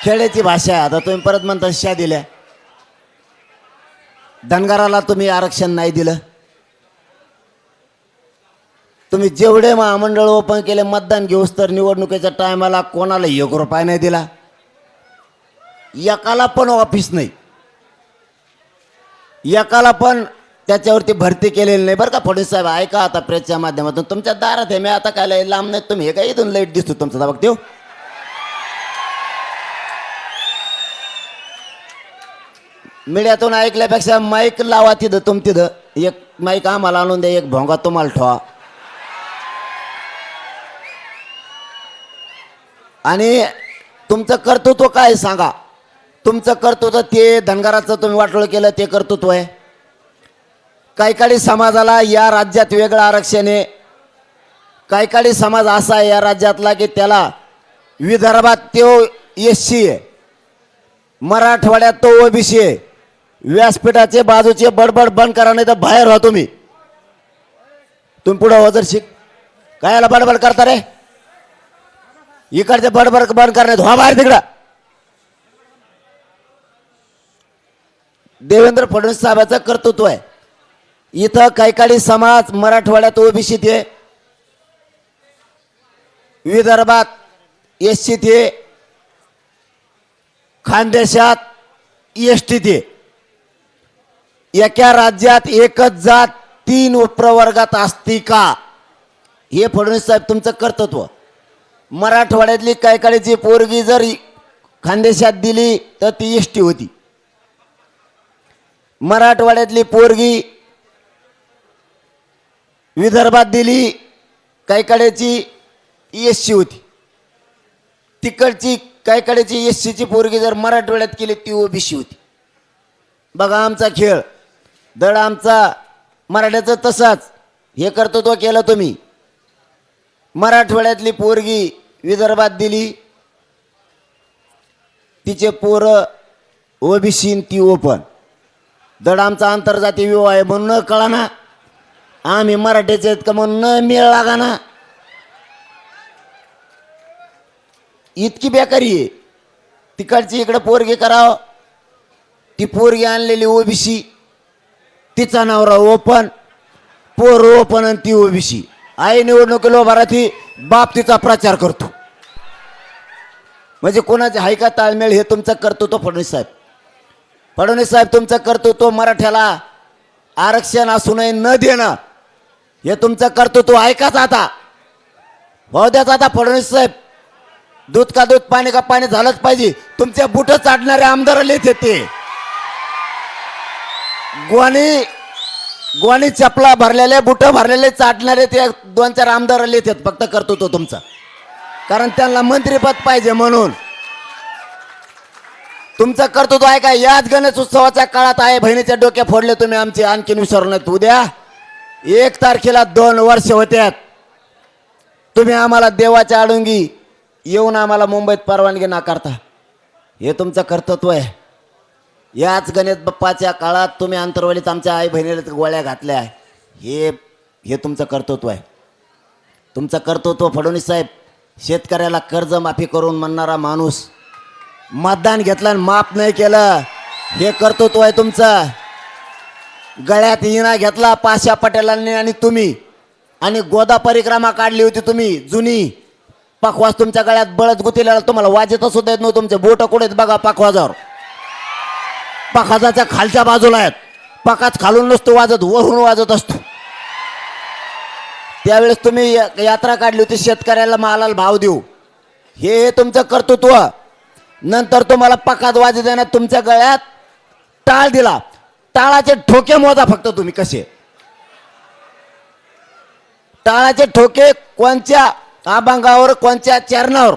खेड्याची भाषा आहे, आता तुम्ही परत म्हणता शा दिल्या. धनगराला तुम्ही आरक्षण नाही दिलं. तुम्ही जेवढे महामंडळ ओपन केले मतदान घेऊस तर निवडणुकीच्या टायमाला कोणाला 1 रुपया नाही दिला. एकाला पण ऑफिस नाही, एकाला पण त्याच्यावरती भरती केलेली नाही. बरं का फडणवीस साहेब, ऐका आता प्रेसच्या माध्यमातून, तुमच्या दारात आहे मी आता, काय लांब नाही तुम्ही, हे काय इथून लाईट दिसतो तुमचा दाबा देऊ. मीडियातून ऐकल्यापेक्षा माईक लावा तिथं, तिथं एक माईक आम्हाला आणून द्या, एक भोंगा तुम्हाला ठेवा. आणि तुमचं कर्तृत्व काय सांगा. तुमचं कर्तृत्व ते धनगराचं तुम्ही वाटोळ केलं ते कर्तृत्व आहे. काही समाजाला या राज्यात वेगळं आरक्षण आहे. काही समाज असा आहे या राज्यातला की त्याला विदर्भात तो SC आहे, मराठवाड्यात तो OBC आहे. व्यासपीठाचे बाजूचे बडबड बंद करा, नाही तर बाहेर व्हा तुम्ही. पुढं हो जर शिक, काय याला बडबड करता रे? इकडचे बडबड बंद करण्यात व्हा बाहेर तिकडं. देवेंद्र फडणवीस साहेबांचं कर्तृत्व आहे. इथं काही समाज मराठवाड्यात OBC ते, विदर्भात SC ते, खानदेशात ST ते. एका राज्यात एकच जात 3 उपप्रवर्गात असती का? हे फडणवीस साहेब तुमचं कर्तृत्व. मराठवाड्यातली कायकाळीची पोरगी जर खानदेशात दिली तर ती ST होती. मराठवाड्यातली पोरगी विदर्भात दिली कायकाळ्याची SC होती. तिकडची कायकाळ्याची SC ची पोरगी जर मराठवाड्यात केली ती OBC होती. बघा आमचा खेळ, दड आमचा मराठ्याचं तसाच. हे कर्तृत्व केलं तुम्ही. मराठवाड्यातली पोरगी विदर्भात दिली, तिचे पोरं OBC ती ओपन. दड आमचा आंतरजातीय विवाह आहे म्हणून कळा ना, आम्ही मराठीचे आहेत का म्हणून मेळ लागा ना. इतकी बेकारी आहे. तिकडची इकडे पोरगी करावं, ती पोरगी आणलेली OBC, तिचा नवरा ओपन, पोर ओपन आणि ती OBC. आई निवडणुकीला उभा राहती, बाप तिचा प्रचार करतो. म्हणजे कोणाचे हाय का ताळमेळ? हे तुमचं कर्तृत्व फडणवीस साहेब. फडणवीस साहेब तुमचं कर्तृत्व मराठ्याला आरक्षण असूनही न देणं हे तुमचं कर्तृत्व ऐकाच आता. भाऊ द्याच आता फडणवीस साहेब. दूध का दूध पाणी का पाणी झालंच पाहिजे. तुमच्या बुट चाटणारे आमदार लेत ते गोणी चपला भरलेले बुट भरलेले चाटणारे ते 2-4 आमदार लेत फक्त कर्तृत्व तुमचं. कारण त्यांना मंत्रीपद पाहिजे म्हणून. तुमचं कर्तृत्व आहे का? याच गणेश उत्सवाच्या काळात आहे बहिणीच्या डोक्या फोडले तुम्ही आमचे. आणखीन विसरू नयेत. उद्या 1 तारखेला 2 वर्ष होत्यात. तुम्ही आम्हाला देवाच्या आडुंगी येऊन आम्हाला मुंबईत परवानगी नाकारता. हे तुमचं कर्तृत्व आहे. याच गणेश बाप्पाच्या काळात तुम्ही अंतरवलीत आमच्या आई बहिणीला गोळ्या घातल्या. हे तुमचं कर्तृत्व आहे. तुमचं कर्तृत्व फडणवीस साहेब. शेतकऱ्याला कर्जमाफी करून म्हणणारा माणूस, मतदान घेतलं आणि माफ नाही केलं, हे कर्तृत्व आहे तुमचं. गळ्यात इना घेतला पाशा पटेलांनी आणि तुम्ही, आणि गोदा परिक्रमा काढली होती तुम्ही जुनी. पखवाज तुमच्या गळ्यात बळच गुतीला तुम्हाला वाजत सुद्धा येत नव्हतं. तुमचे बोट कुठेत बघा पखवाजावर. पखाजाच्या खालच्या बाजूला आहेत. पकाच खालून नसतो वाजत, वरून वाजत असतो. त्यावेळेस तुम्ही यात्रा काढली होती शेतकऱ्याला मालाला भाव देऊ. हे तुमचं कर्तृत्व. नंतर तुम्हाला पकात वाजत देण्यात तुमच्या गळ्यात टाळ दिला. टाळाचे ठोके मोजा फक्त तुम्ही कसे. टाळाचे ठोके कोणत्या अभंगावर, कोणत्या चरणावर,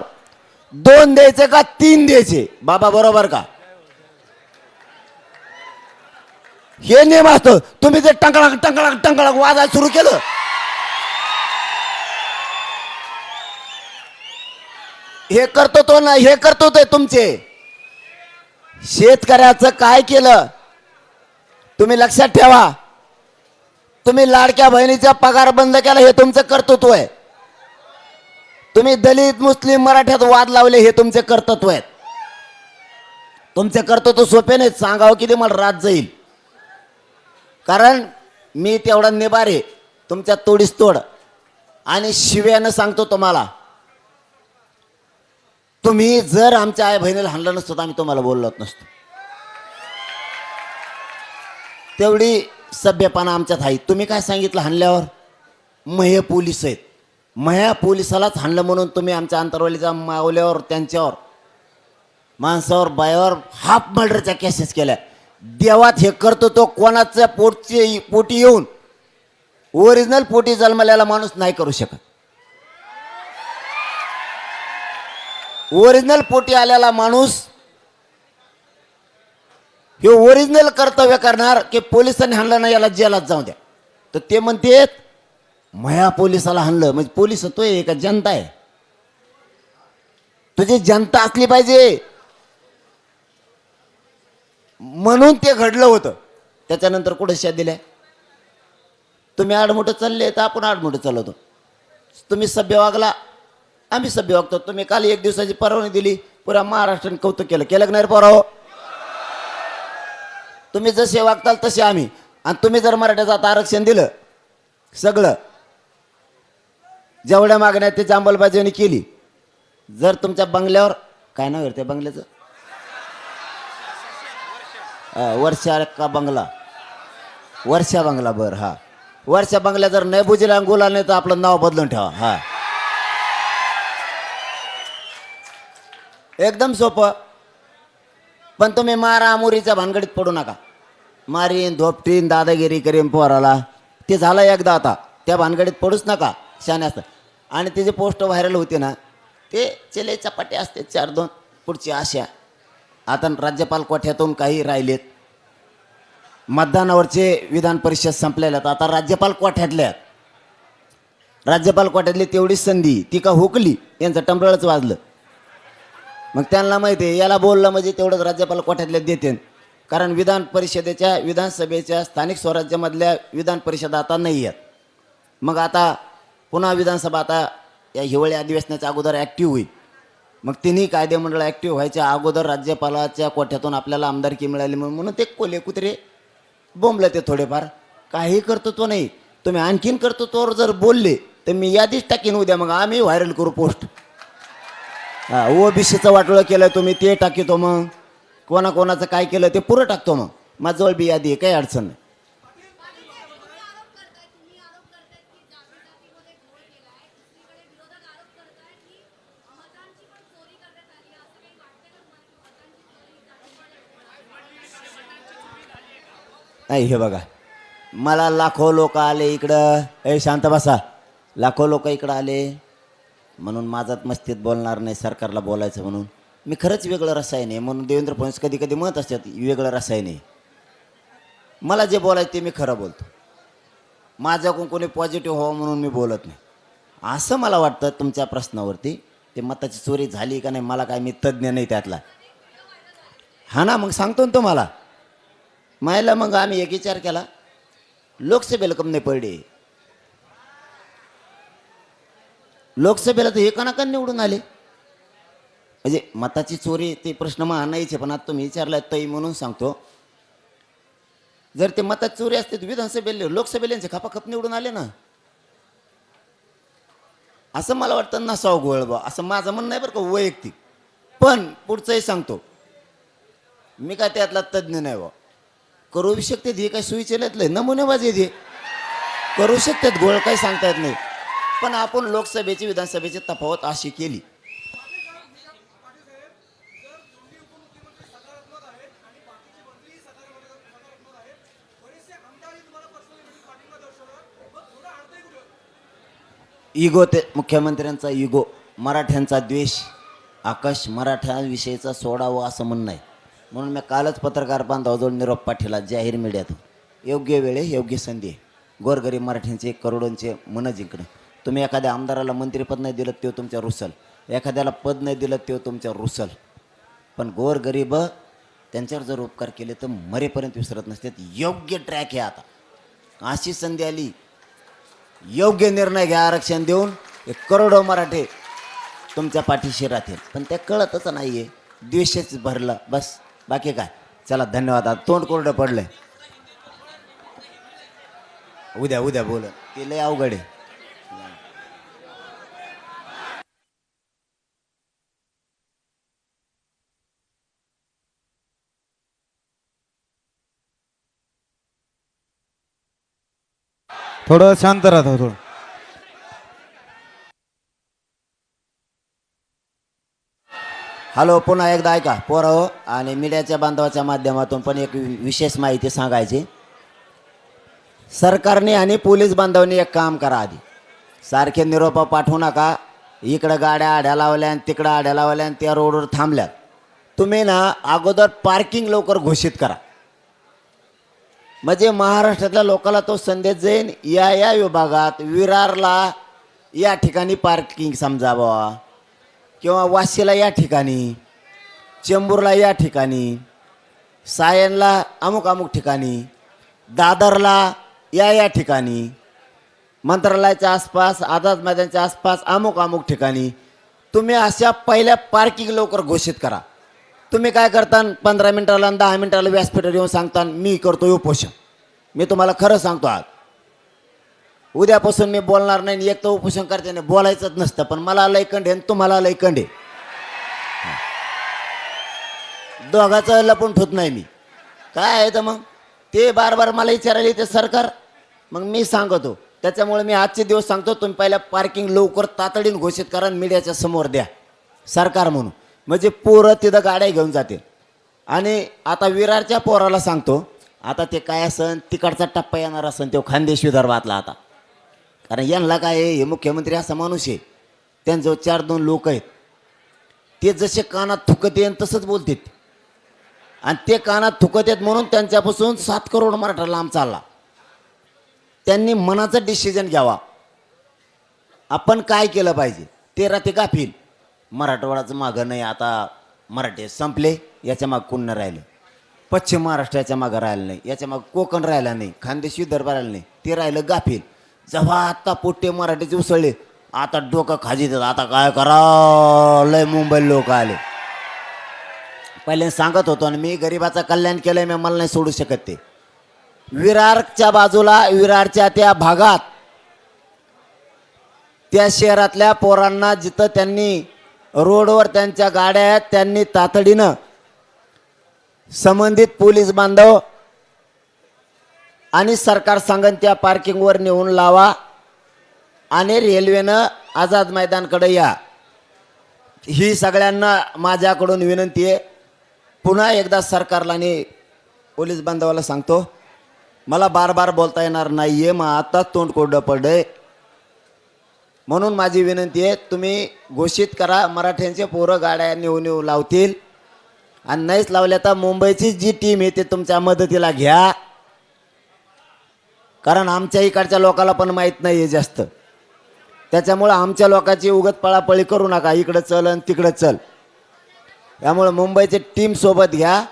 2 द्यायचे का 3 द्यायचे बाबा, बरोबर का? हे नियम असतो. तुम्ही ते टंकळक टंकळक टंकळक वाजायला सुरू केलं, हे कर्तृत्व ना, हे कर्तृत्व आहे तुमचे. शेतकऱ्याचं काय केलं तुम्ही लक्षात ठेवा. तुम्ही लाडक्या बहिणीचा पगार बंद केला, हे तुमचं कर्तृत्व आहे. तुम्ही दलित मुस्लिम मराठ्यात वाद लावले, हे तुमचे कर्तृत्व आहेत. तुमचे कर्तृत्व सोपे नाहीत. सांगावं किती मला रात जाईल. कारण मी तेवढा निबार आहे तुमच्या तोडीस तोड. आणि शिव्यानं सांगतो तुम्हाला, तुम्ही जर आमच्या आई बहिणीला हाणलं नसतं तर आम्ही तुम्हाला बोललो नसतो. तेवढी सभ्यपणा आमच्यात आहे. तुम्ही काय सांगितलं हाणल्यावर? महे पोलीस आहेत. मह्या पोलिसालाच हाणलं म्हणून तुम्ही आमच्या अंतरवलीच्या मावल्यावर, त्यांच्यावर, माणसावर, बायावर हाफ मर्डरच्या केसेस केल्या. देवात हे करतो तो कोणाच्या पोटी येऊन ओरिजिनल पोटी जन्मलेला माणूस नाही करू शकत. ओरिजिनल पोटी आलेला माणूस हे ओरिजिनल कर्तव्य करणार की पोलिसांनी हाणलं नाही याला जेलात जाऊ द्या. तर ते म्हणते मया पोलिसाला हाणलं म्हणजे पोलिस तो आहे का जनता आहे? तुझी जनता असली पाहिजे. म्हणून ते घडलं होतं. त्याच्यानंतर कुठे शेत दिल्या? तुम्ही आडमोठं चालले तर आपण आडमोठं चालवतो. तुम्ही सभ्य वागला, आम्ही सभ्य वागतो. तुम्ही काल 1 दिवसाची परवानगी दिली, पुऱ्या महाराष्ट्राने कौतुक केलं. केलं की नाही पोराहो? तुम्ही जसे वागताल तसे आम्ही. आणि तुम्ही जर मराठ्याचं आता आरक्षण दिलं, सगळं जेवढ्या मागण्या त्याची अंमलबजावणी केली, जर तुमच्या बंगल्यावर, काय नाव आहे त्या बंगल्याचं? वर्षा का बंगला? वर्षा बंगला. बरं, हा वर्षा बंगला जर नाही बुजीला गुला नाही तर आपलं नाव बदलून ठेवा. हा एकदम सोपं. पण तुम्ही मारा मुरीच्या भानगडीत पडू नका. मारीन धोपटीन दादागिरी करीन पोराला, ते झालं एकदा. आता त्या भानगडीत पडूच नका. शाने असतं. आणि ते जे पोस्ट व्हायरल होते ना, ते चेले चपाटे असते 4-2 पुढची आशा. आता राज्यपाल कोठ्यातून काही राहिलेत. मतदानावरचे विधान परिषद संपलेल्या, आता राज्यपाल कोठ्यातल्या. राज्यपाल कोठ्यातली तेवढीच संधी ती का हुकली, यांचं टंबरळच वाजलं. मग त्यांना माहिती आहे याला बोललं म्हणजे तेवढंच राज्यपाल कोठ्यातल्या देते. कारण विधान परिषदेच्या, विधानसभेच्या, स्थानिक स्वराज्यामधल्या विधान परिषद आता नाही आहेत. मग आता पुन्हा विधानसभा आता या हिवाळी अधिवेशनाच्या अगोदर ॲक्टिव्ह होईल. मग तिन्ही कायदेमंडळ ॲक्टिव्ह व्हायच्या अगोदर राज्यपालाच्या कोठ्यातून आपल्याला आमदारकी मिळाली म्हणून ते कोले कुत्रे बोंबले ते थोडेफार. काही कर्तृत्व नाही. तुम्ही आणखीन कर्तृत्वावर जर बोलले तर मी यादीच टाकीन उद्या. मग आम्ही व्हायरल करू पोस्ट. ओबीसीचं वाटोळं केलं तुम्ही, ते टाकीतो. मग कोणाकोणाचं काय केलं ते पुरं टाकतो. मग माझ्याजवळ बी यादी आहे, काही अडचण नाही. नाही हे बघा, मला लाखो लोक आले इकडं, ए शांत बसा, लाखो लोक इकडं आले म्हणून माझ्यात मस्तीत बोलणार नाही, सरकारला बोलायचं म्हणून. मी खरंच वेगळं रसायन आहे म्हणून देवेंद्र फडणवीस कधी कधी म्हणत असतात वेगळं रसायन आहे. मला जे बोलायचं ते मी खरं बोलतो. माझ्याकडून कोणी पॉझिटिव्ह व्हावं म्हणून मी बोलत नाही. असं मला वाटतं तुमच्या प्रश्नावरती ते मताची चोरी झाली का नाही, मला काय, मी तज्ज्ञ नाही त्यातला. हा ना, मग सांगतो ना तुम्हाला. मायला मग आम्ही एक विचार केला, लोकसभेला कम नाही पडले, लोकसभेला तर एकानाकान निवडून आले. म्हणजे मताची चोरी ते प्रश्न मग नाहीचे, पण आता तुम्ही विचारलाय तई म्हणून सांगतो. जर ते मताची चोरी असते तर विधानसभेला लोकसभेला खपाखप निवडून आले ना. असं मला वाटतं नसावं गोळ बा, असं माझं म्हणणं नाही बरं का वैयक्तिक. पण पुढचंही सांगतो, मी काय त्यातला तज्ज्ञ नाही बा. करू शकते हे काय सुविचारले नमुनेबाजी दे करू शकतात, गोळ काही सांगता येत नाही. पण आपण लोकसभेची विधानसभेची तफावत अशी केली. इगो, ते मुख्यमंत्र्यांचा इगो, मराठ्यांचा द्वेष, आकाश मराठ्यांविषयीचा सोडावं असं म्हणणं आहे. म्हणून मी कालच पत्रकार बांधवाजवळ निरोप पाठवला जाहीर मीडियातून. योग्य वेळे योग्य संधी आहे. गोरगरीब मराठ्यांचे करोडोंचे मन जिंकणं. तुम्ही एखाद्या आमदाराला मंत्रिपद नाही दिलं तो तुमच्या रुसल, एखाद्याला पद नाही दिलं तो तुमच्या रुसल. पण गोरगरीब त्यांच्यावर जर उपकार केले तर मरेपर्यंत विसरत नसते. योग्य ट्रॅक आहे आता, अशी संधी आली, योग्य निर्णय घ्या. आरक्षण देऊन एक करोडो मराठे तुमच्या पाठीशी राहतील. पण ते कळतच नाही आहे, द्वेषच भरलं बस, बाकी काय. चला धन्यवाद. आता तोंड कोरडं पडलंय, उद्या उद्या बोल, ते लय अवघड आहे. थोडं शांत राहा थोडं. हॅलो, पुन्हा एकदा ऐका पोराहो, आणि मीडियाच्या बांधवाच्या माध्यमातून पण एक विशेष माहिती सांगायची. सरकारने आणि पोलीस बांधवांनी एक काम करा, आधी सारखे निरोप पाठवू नका. इकडं गाड्या आड्या लावल्या आणि तिकडं आड्या लावल्या आणि त्या रोडवर थांबल्यात. तुम्ही ना अगोदर पार्किंग लवकर घोषित करा, म्हणजे महाराष्ट्रातल्या लोकांना तो संदेश जाईल, या या विभागात विरारला या ठिकाणी पार्किंग समजावा, किंवा वाशीला या ठिकाणी, चेंबूरला या ठिकाणी, सायनला अमुक अमुक ठिकाणी, दादरला या ठिकाणी, मंत्रालयाच्या आसपास, आझाद मैदानाच्या आसपास अमुक अमुक ठिकाणी. तुम्ही अशा पहिल्या पार्किंग लवकर घोषित करा. तुम्ही काय करता, 15 मिनिटाला 10 मिनिटाला व्यासपीठावर येऊन सांगता मी करतो उपोषण. मी तुम्हाला खरं सांगतो, आज उद्यापासून मी बोलणार नाही. एक तर उपोषण करते नाही, बोलायचंच नसतं. पण मला लय कंडे आणि तुम्हाला लय कंडे, दोघाचं लपून ठेवत नाही मी. काय आहे तर मग ते बार बार मला विचारायला ते सरकार, मग मी सांगतो. त्याच्यामुळे मी आजचे दिवस सांगतो, तुम्ही पहिल्या पार्किंग लवकर तातडीने घोषित करा, मीडियाच्या समोर द्या सरकार म्हणून, म्हणजे पोरं तिथं गाड्या घेऊन जातील. आणि आता विरारच्या पोराला सांगतो, आता ते काय असन तिकडचा टप्पा येणार असन तो खानदेश विदर्भातला. आता कारण यांना काय आहे, हे मुख्यमंत्री असा माणूस आहे, त्यांचं 4-2 लोक आहेत, ते जसे कानात थुकत येईन तसंच बोलतात. आणि ते कानात थुकत आहेत म्हणून त्यांच्यापासून 7 करोड मराठा लांब चालला. त्यांनी मनाचं डिसिजन घ्यावा, आपण काय केलं पाहिजे. ते राहते गाफील, मराठवाड्याचं मागं नाही, आता मराठी संपले, याच्या मागं कोण नाही राहिलं. पश्चिम महाराष्ट्र याच्या मागं राहिलं नाही, याच्या मागं कोकण राहिला नाही, खानदेश विदर्भ राहिलं नाही, ते राहिलं गाफील. जेव्हा आता पोट्टे मराठीचे उसळले, आता डोकं खाजी देतात, आता काय करा, लय मुंबई लोक आले. पहिले सांगत होतो आणि मी गरिबाचं कल्याण केलंय, मी मला नाही सोडू शकत. ते विरारच्या बाजूला, विरारच्या त्या भागात, त्या शहरातल्या पोरांना जिथं त्यांनी रोडवर त्यांच्या गाड्या आहेत, त्यांनी तातडीनं संबंधित पोलीस बांधव आणि सरकार सांगन त्या पार्किंगवर नेऊन लावा आणि रेल्वेनं आझाद मैदानकडे या. ही सगळ्यांना माझ्याकडून विनंती आहे. पुन्हा एकदा सरकारला आणि पोलीस बांधवाला सांगतो, मला बार बार बोलता येणार नाहीये, मग आताच तोंड कोरडं पडलंय. म्हणून माझी विनंती आहे, तुम्ही घोषित करा, मराठ्यांचे पोरं गाड्या नेऊ लावतील. आणि नाहीच लावल्या तर मुंबईची जी टीम आहे ते तुमच्या मदतीला घ्या. कारण आमच्या इकडच्या लोकांना पण माहीत नाही आहे जास्त. त्याच्यामुळं आमच्या लोकांची उगत पळापळी करू नका, इकडं चल आणि तिकडं चल. त्यामुळं मुंबईची टीम सोबत घ्या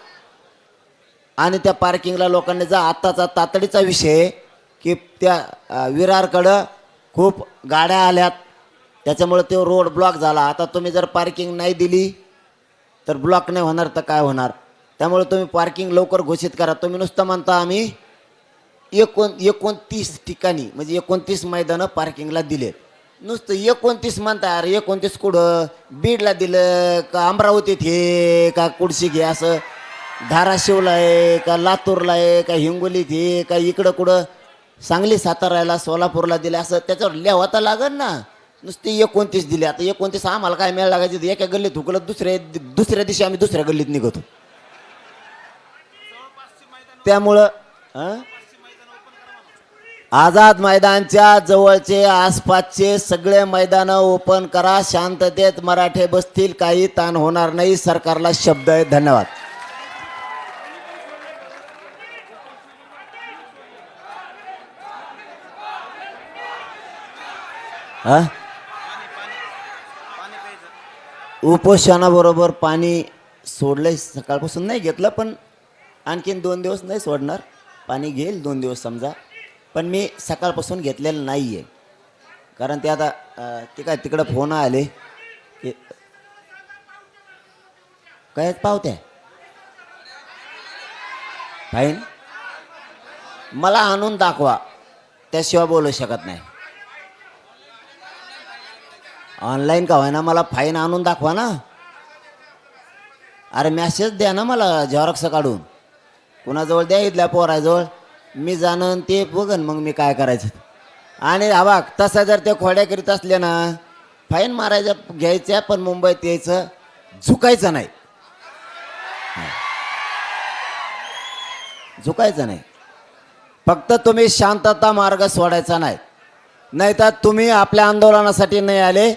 आणि त्या पार्किंगला लोकांनी जा. आत्ताचा तातडीचा विषय की त्या विरारकडं खूप गाड्या आल्यात, त्याच्यामुळं तो रोड ब्लॉक झाला. आता तुम्ही जर पार्किंग नाही दिली तर ब्लॉक नाही होणार तर काय होणार. त्यामुळे तुम्ही पार्किंग लवकर घोषित करा. तुम्ही नुसतं म्हणता आम्ही 29 ठिकाणी म्हणजे 29 मैदानं पार्किंगला दिलेत. नुसतं 29 म्हणता, अरे 29 कुठं? बीडला दिलं का, अमरावतीत हे का, कुडशी घे असं, धाराशिवला आहे का, लातूरला आहे का, हिंगोलीत हे का, इकडं कुठं सांगली साताराला सोलापूरला दिले असं त्याच्यावर लिहावं तर लागेल ना. नुसते 29 दिले. आता 29 आम्हाला काय मिळायला लागायचे? एका गल्लीत हुकलं, दुसऱ्या दिवशी आम्ही दुसऱ्या गल्लीत निघतो. त्यामुळं आझाद मैदानच्या जवळचे आसपासचे सगळे मैदानं ओपन करा. शांततेत मराठे बसतील, काही ताण होणार नाही. सरकारला शब्द आहे. धन्यवाद. उपोषणाबरोबर पाणी सोडलंय, सकाळपासून नाही घेतलं, पण आणखीन 2 दिवस नाही सोडणार. पाणी घेईल 2 दिवस समजा, पण मी सकाळपासून घेतलेलं नाही आहे. कारण ते आता ते काय तिकडं फोन आले की काय पावत्या फाईन मला आणून दाखवा, त्याशिवाय बोलू शकत नाही. ऑनलाईन का होईना मला फाईन आणून दाखवा ना. अरे मॅसेज द्या ना मला झेरॉक्स काढून. कुणाजवळ द्या, इथल्या पोराजवळ. मी जाणं ते बघन मग मी काय करायचं. आणि हा तसा जर ते खोड्या करीत असले ना, फाईन मारायच्या घ्यायच्या, पण मुंबईत यायचं, झुकायचं नाही. झुकायचं नाही. फक्त तुम्ही शांतता मार्ग सोडायचा नाही. नाहीतर तुम्ही आपल्या आंदोलनासाठी नाही आले,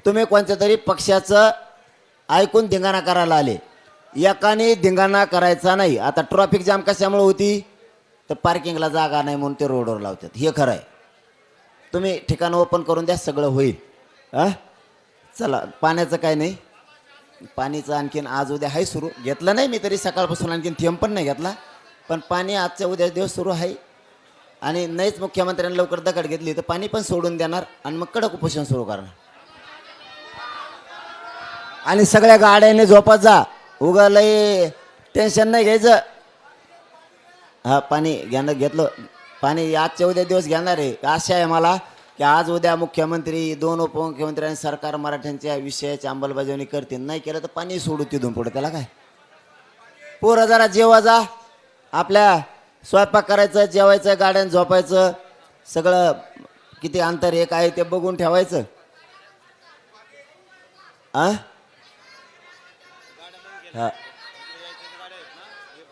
तुम्ही कोणत्या तरी पक्षाचं ऐकून धिंगाणा करायला आले. एकाने धिंगाणा करायचा नाही. आता ट्रॅफिक जाम कशामुळे होती? तर पार्किंगला जागा नाही म्हणून ते रोडवर लावतात. हे खरं आहे. तुम्ही ठिकाण ओपन करून द्या, सगळं होईल. चला, पाण्याचं काय नाही. पाणीचं आणखीन आज उद्या आहे सुरू. घेतलं नाही मी तरी सकाळपासून, आणखीन थेंब पण नाही घेतला. पण पाणी आजच्या उद्या दिवस सुरू आहे. आणि नाहीच मुख्यमंत्र्यांनी लवकर दगड घेतली तर पाणी पण सोडून देणार आणि मग कडक उपोषण सुरू करणार. आणि सगळ्या गाड्याने झोपत जा, उगालय टेन्शन नाही घ्यायचं. पाणी घेतलं, पाणी आजच्या उद्या दिवस घेणार आहे. आशा आहे मला की आज उद्या मुख्यमंत्री, 2 उपमुख्यमंत्री आणि सरकार मराठ्यांच्या विषयाची अंमलबजावणी करतील. नाही केलं तर पाणी सोडू तिथून पुढे. त्याला काय, पोरं जरा जेवा जा. आपल्या स्वयंपाक करायचं, जेवायचं, गाड्यान झोपायचं, सगळं किती अंतर हे काय ते बघून ठेवायचं.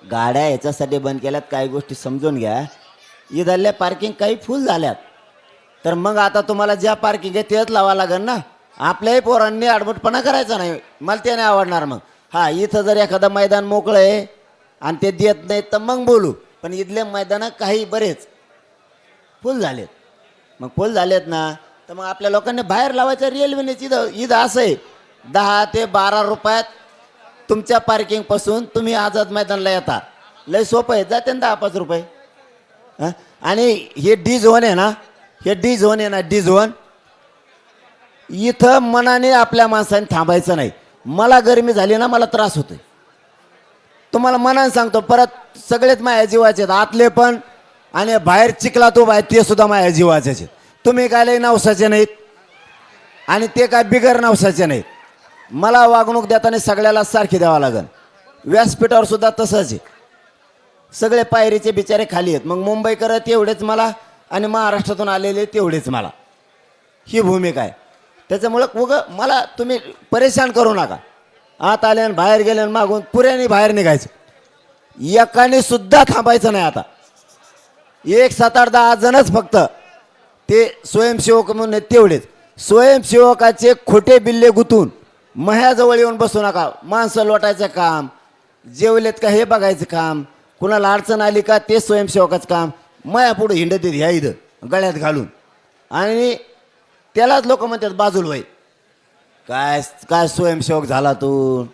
गाड्या याच्यासाठी बंद केल्यात, काही गोष्टी समजून घ्या. इथल्या पार्किंग काही फुल झाल्यात, तर मग आता तुम्हाला ज्या पार्किंग आहे तेच लावा लागेल ना. आपल्याही पोरांनी आडमटपणा करायचा नाही. मला ते नाही आवडणार. मग इथं जर एखादं मैदान मोकळं आहे आणि ते देत नाही तर मग बोलू. पण इथले मैदानं काही बरेच फुल झालेत. मग फुल झालेत ना, तर मग आपल्या लोकांनी बाहेर लावायचं. रेल्वेनेच इथं असं आहे, 10 ते 12 रुपयात तुमच्या पार्किंगपासून तुम्ही आझाद मैदानला येता. लय सोपं आहे. जाते ना 10-5 रुपये. आणि हे डी झोन आहे ना, डी झोन इथं मनाने आपल्या माणसाने थांबायचं नाही. मला गरमी झाली ना, मला त्रास होतोय. तुम्हाला मनाने सांगतो, परत सगळेच माझ्या जीवाचे आहेत, आतले पण आणि बाहेर चिखला तो बाहेर ते सुद्धा माझ्या जीवाचे आहेत. तुम्ही काय लय नवसाचे नाहीत आणि ते काय बिगर नवसाचे नाहीत. मला वागणूक देताना सगळ्याला सारखी द्यावं लागेल. व्यासपीठावर सुद्धा तसंच आहे. सगळे पायरीचे बिचारे खाली आहेत. मग मुंबईकर तेवढेच मला आणि महाराष्ट्रातून आलेले तेवढेच मला, ही भूमिका आहे. त्याच्यामुळं उगं मला तुम्ही परेशान करू नका. आत आले आणि बाहेर गेले आणि मागून पुऱ्याने बाहेर निघायचं, एकाने सुद्धा थांबायचं नाही. आता 1 7 8 10 जणच फक्त ते स्वयंसेवक म्हणून आहेत तेवढेच. स्वयंसेवकाचे खोटे बिल्ले गुतून मह्याजवळ येऊन बसू नका. माणसं लोटायचं काम, जेवलेत का हे बघायचं काम, कुणाला अडचण आली का ते स्वयंसेवकाचं काम, मया पुढे हिंडत येत ह्या इथं गळ्यात घालून. आणि त्यालाच लोक म्हणतात बाजूल व्हाय. काय काय स्वयंसेवक झाला तू.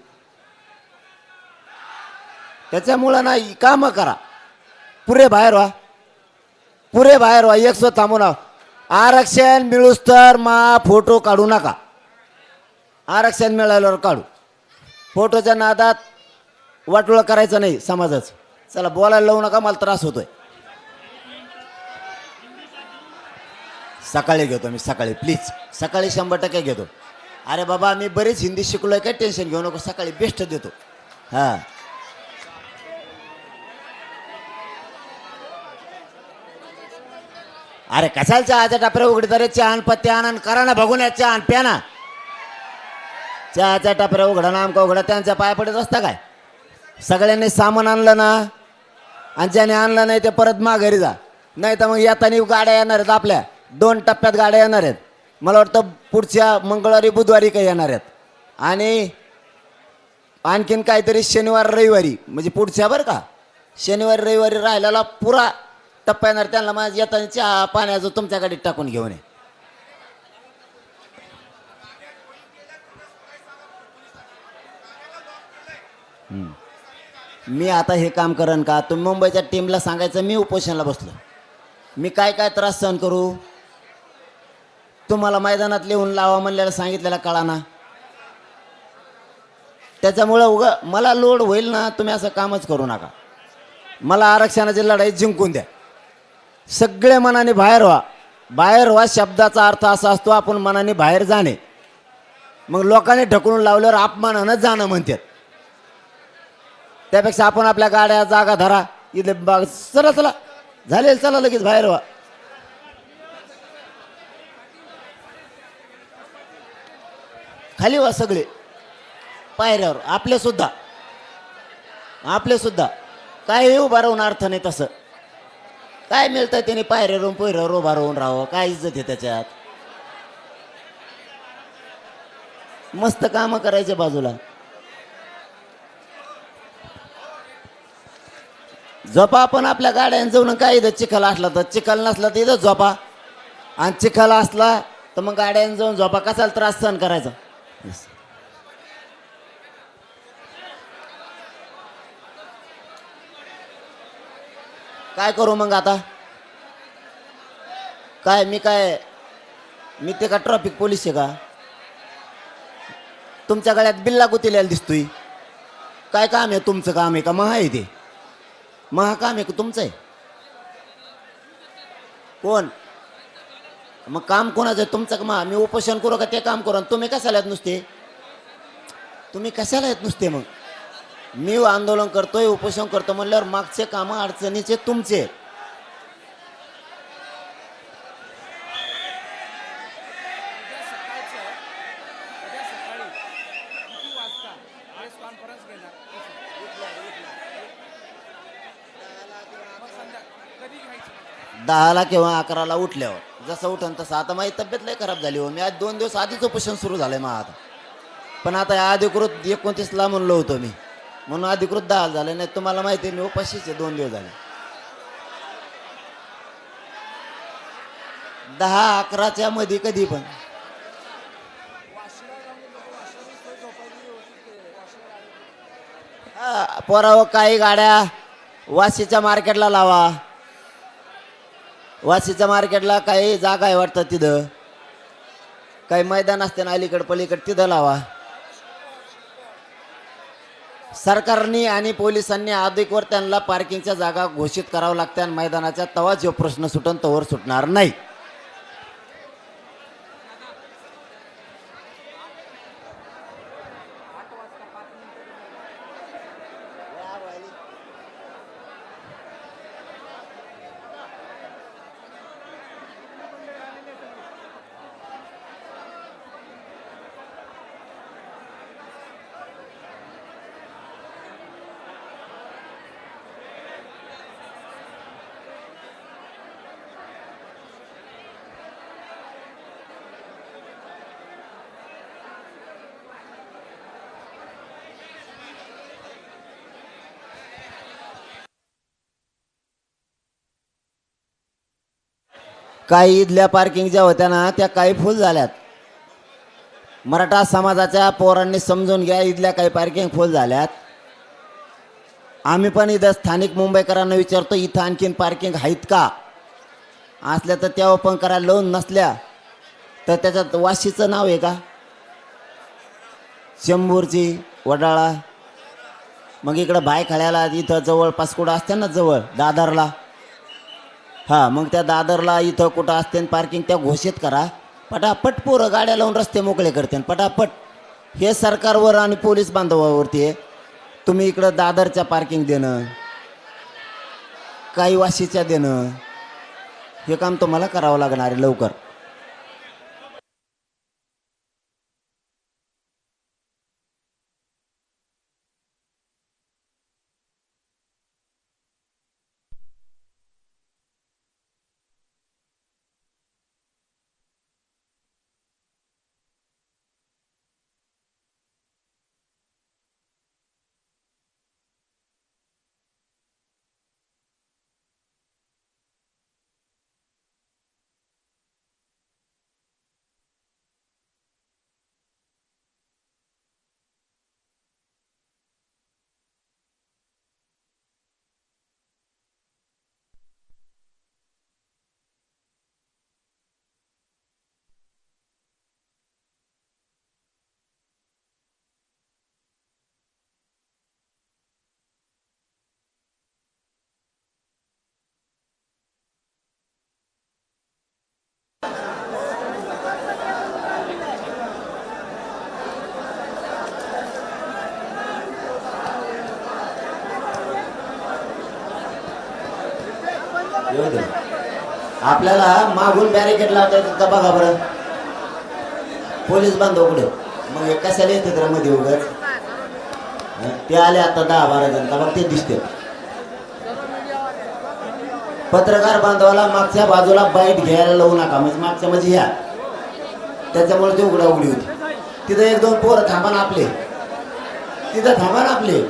त्याच्यामुळं ना कामं करा, पुरे बाहेर व्हा, पुरे बाहेर व्हा. एक स्वतः थांबू ना. आरक्षण मिळूस तर फोटो काढू नका. आरक्षण मिळाल्यावर काढू. फोटोच्या नादात वाटोळं करायचं नाही समाजाचं. चला बोलायला लावू नका, मला त्रास होतोय. सकाळी घेतो मी, सकाळी प्लीज, सकाळी 100% घेतो. अरे बाबा मी बरीच हिंदी शिकलोय, काय टेन्शन घेऊ नको, सकाळी बेस्ट देतो. हां अरे कशाला चहाच्या टापऱ्या उघडत रे. चहा पत्ते आणा करा ना, बघून या चहा प्या ना. चहाच्या टापऱ्या उघडा ना, आमका उघडा, त्यांच्या पाया पडत असता काय. सगळ्यांनी सामान आणलं ना, आणि ज्याने आणलं नाही ते परत माघारी जा. नाही तर मग येताना गाड्या येणार आहेत आपल्या, 2 टप्प्यात गाड्या येणार आहेत. मला वाटतं पुढच्या मंगळवारी बुधवारी काही येणार आहेत. आणि आणखीन काहीतरी शनिवार रविवारी, म्हणजे पुढच्या बरं का, शनिवारी रविवारी राहिलेला पुरा टप्पा येणार. त्यांना माझ्या येताना चहा पाण्याचं तुमच्या गाडीत टाकून घेऊन ये. मी आता हे काम करेन का. तुम्ही मुंबईच्या टीमला सांगायचं मी उपोषणाला बसलो. मी काय काय त्रास सहन करू. तुम्हाला मैदानात लिहून लावा म्हणलेलं सांगितलेलं कळा ना. त्याच्यामुळं उगं मला लोड होईल ना. तुम्ही असं कामच करू नका. मला आरक्षणाची लढाई जिंकून द्या. सगळे मनाने बाहेर व्हा. बाहेर व्हा शब्दाचा अर्थ असा असतो आपण मनाने बाहेर जाणे. मग लोकांनी ढकलून लावल्यावर अपमानानं जाणं म्हणतात. त्यापेक्षा आपण आपल्या गाड्या जागा धरा, इथे बाग चला चला झाले, चला लगेच बाहेर व्हा. खाली व्हा सगळे पायऱ्यावर, आपले सुद्धा, आपले सुद्धा. काय उभा राहून अर्थ नाही. तसं काय मिळतं त्याने पायऱ्यावरून पोयऱ्यावर उभा राहून राहावं, काय इज्जत आहे त्याच्यात. मस्त कामं करायचे बाजूला. झोपा आपण आपल्या गाड्याने जाऊन. काय इथं चिखल असला तर, चिखल नसला तर इथं झोपा, आणि चिखल असला तर मग गाड्याने जाऊन झोपा. कशाला त्रास सहन करायचा. काय करू मग आता. काय मी ते का ट्रॅफिक पोलीस आहे का. तुमच्या गळ्यात बिल्ला गुतीलेला दिसतोय. काय काम आहे तुमचं. काम आहे का महा आहे ते. महा काम आहे का तुमचं आहे. कोण मग काम कोणाचं आहे तुमचं का महा. मी उपोषण करू का ते काम करू. तुम्ही कशाला येत नुसते. तुम्ही कशाला येत नुसते. मग मी आंदोलन करतोय उपोषण करतो म्हणल्यावर मागचे कामं अडचणीचे तुमचे. दहाला किंवा 11ला उठल्यावर जसं उठन तसं. आता माझी तब्येत लय खराब झाली हो. मी आज 2 दिवस आधीच उपोषण सुरू झालंय मग आता. पण आता अधिकृत 29ला म्हणलो होतो मी, म्हणून अधिकृत 10 झाले. नाही तुम्हाला माहिती आहे मी उपाशीच आहे. 2 दिवस झाले. 10-11च्या मध्ये कधी पण. पोराव काही गाड्या वाशीच्या मार्केटला लावा. वाशीच्या मार्केटला काही जागा आहे वाटतं तिथं. काही मैदान असते ना अलीकड पलीकड तिथं लावा. सरकारने आणि पोलिसांनी अधिकवर त्यांना पार्किंगच्या जागा घोषित करावं लागते. आणि मैदानाच्या तवा जो प्रश्न सुटन तोवर सुटणार नाही. काही इथल्या पार्किंग ज्या होत्या ना त्या काही फुल झाल्यात. मराठा समाजाच्या पोरांनी समजून घ्या, इथल्या काही पार्किंग फुल झाल्यात. आम्ही पण इथं स्थानिक मुंबईकरांना विचारतो, इथं आणखीन पार्किंग आहेत का? असल्या तर त्या ओपन करायला लावून, नसल्या तर त्याच्यात वाशीचं नाव आहे का? शंभूरची, वडाळा, मग इकडं भायखळ्याला इथं जवळपास कुठं असते ना, जवळ दादरला. हां, मग त्या दादरला इथं कुठं असते पार्किंग, त्या घोषित करा. पटापट पोरं गाड्या लावून रस्ते मोकळे करते पटापट. हे सरकारवर आणि पोलीस बांधवावरती आहे. तुम्ही इकडं दादरच्या पार्किंग देणं, काही वाशीच्या देणं, हे काम तुम्हाला करावं लागणार आहे लवकर. आपल्याला मागून बॅरिकेड लावता येतात का बघा बरं. पोलीस बांधव कुठे, मग हे कशाला येतात रे मध्ये उगाच. ते आले आता 10-12 जण का, मग ते दिसते. पत्रकार बांधवाला मागच्या बाजूला बाईट घ्यायला लावू नका, म्हणजे मागच्या म्हणजे ह्या, त्याच्यामुळे ते उघडा उघडी होती. तिथं 1-2 पोरं थांबा ना आपले, तिथं थांबा ना आपले.